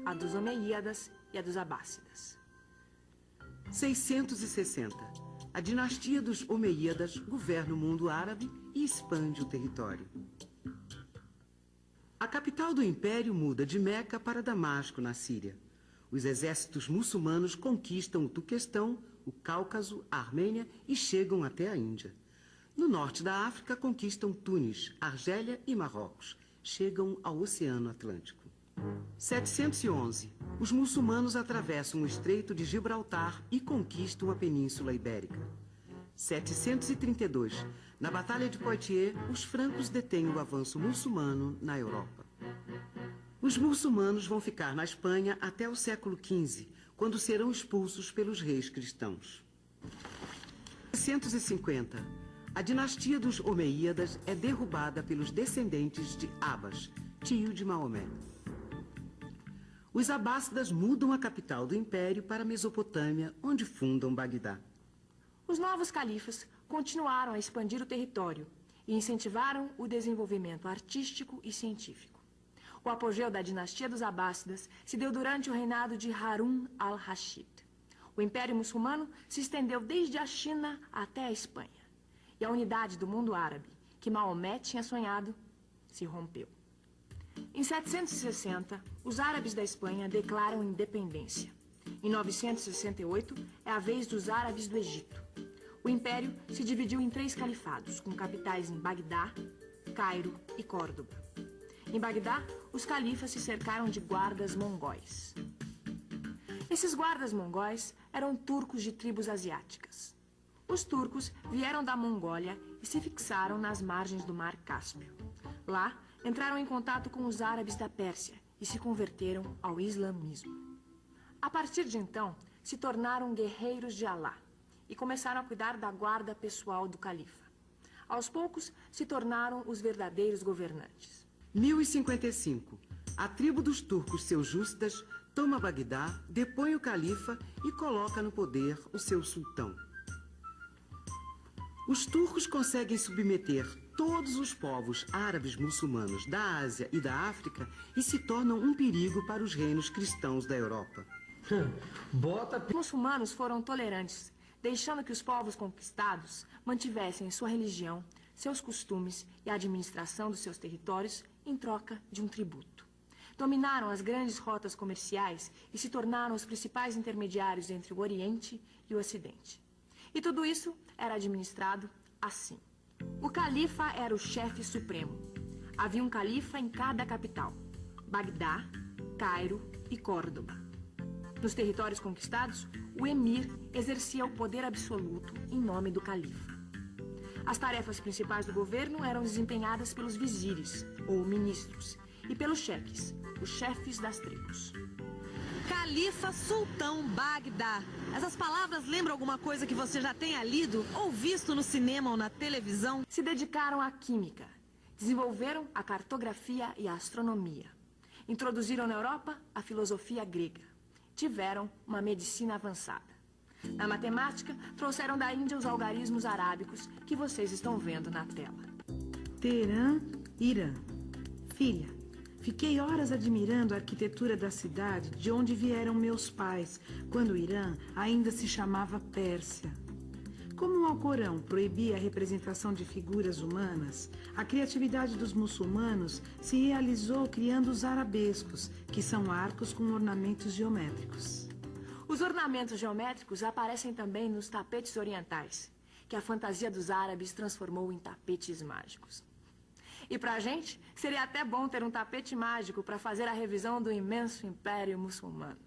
a dos Omeiadas e a dos Abássidas. 660. A dinastia dos Omeiadas governa o mundo árabe e expande o território. A capital do império muda de Meca para Damasco, na Síria. Os exércitos muçulmanos conquistam o Turquestão, o Cáucaso, a Armênia e chegam até a Índia. No norte da África, conquistam Tunis, Argélia e Marrocos. Chegam ao Oceano Atlântico. 711. Os muçulmanos atravessam o Estreito de Gibraltar e conquistam a Península Ibérica. 732. Na Batalha de Poitiers, os francos detêm o avanço muçulmano na Europa. Os muçulmanos vão ficar na Espanha até o século XV, quando serão expulsos pelos reis cristãos. 950, a dinastia dos Omeíadas é derrubada pelos descendentes de Abbas, tio de Maomé. Os abássidas mudam a capital do império para a Mesopotâmia, onde fundam Bagdá. Os novos califas continuaram a expandir o território e incentivaram o desenvolvimento artístico e científico. O apogeu da dinastia dos abássidas se deu durante o reinado de Harun al-Rashid. O Império Muçulmano se estendeu desde a China até a Espanha. E a unidade do mundo árabe, que Maomé tinha sonhado, se rompeu. Em 760, os árabes da Espanha declaram independência. Em 968, é a vez dos árabes do Egito. O império se dividiu em 3 califados, com capitais em Bagdá, Cairo e Córdoba. Em Bagdá, os califas se cercaram de guardas mongóis. Esses guardas mongóis eram turcos de tribos asiáticas. Os turcos vieram da Mongólia e se fixaram nas margens do Mar Cáspio. Lá, entraram em contato com os árabes da Pérsia e se converteram ao islamismo. A partir de então, se tornaram guerreiros de Alá e começaram a cuidar da guarda pessoal do califa. Aos poucos, se tornaram os verdadeiros governantes. 1055. A tribo dos turcos seljúcidas toma Bagdá, depõe o califa e coloca no poder o seu sultão. Os turcos conseguem submeter todos os povos árabes muçulmanos da Ásia e da África e se tornam um perigo para os reinos cristãos da Europa. Os muçulmanos foram tolerantes, deixando que os povos conquistados mantivessem sua religião, seus costumes e a administração dos seus territórios em troca de um tributo. Dominaram as grandes rotas comerciais e se tornaram os principais intermediários entre o Oriente e o Ocidente. E tudo isso era administrado assim. O califa era o chefe supremo. Havia um califa em cada capital: Bagdá, Cairo e Córdoba. Nos territórios conquistados, o emir exercia o poder absoluto em nome do califa. As tarefas principais do governo eram desempenhadas pelos vizires, ou ministros, e pelos cheques, os chefes das tribos. Califa Sultão Bagdá. Essas palavras lembram alguma coisa que você já tenha lido ou visto no cinema ou na televisão? Se dedicaram à química, desenvolveram a cartografia e a astronomia. Introduziram na Europa a filosofia grega. Tiveram uma medicina avançada. Na matemática, trouxeram da Índia os algarismos arábicos que vocês estão vendo na tela. Teherã, Irã. Filha, fiquei horas admirando a arquitetura da cidade de onde vieram meus pais, quando o Irã ainda se chamava Pérsia. Como o Alcorão proibia a representação de figuras humanas, a criatividade dos muçulmanos se realizou criando os arabescos, que são arcos com ornamentos geométricos. Os ornamentos geométricos aparecem também nos tapetes orientais, que a fantasia dos árabes transformou em tapetes mágicos. E pra gente, seria até bom ter um tapete mágico para fazer a revisão do imenso império muçulmano.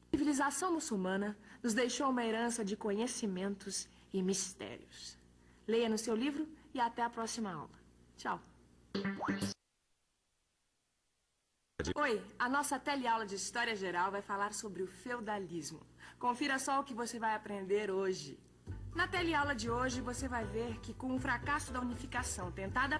A civilização muçulmana nos deixou uma herança de conhecimentos e mistérios. Leia no seu livro e até a próxima aula. Tchau. Oi, a nossa teleaula de História Geral vai falar sobre o feudalismo. Confira só o que você vai aprender hoje. Na teleaula de hoje, você vai ver que com o fracasso da unificação tentada pela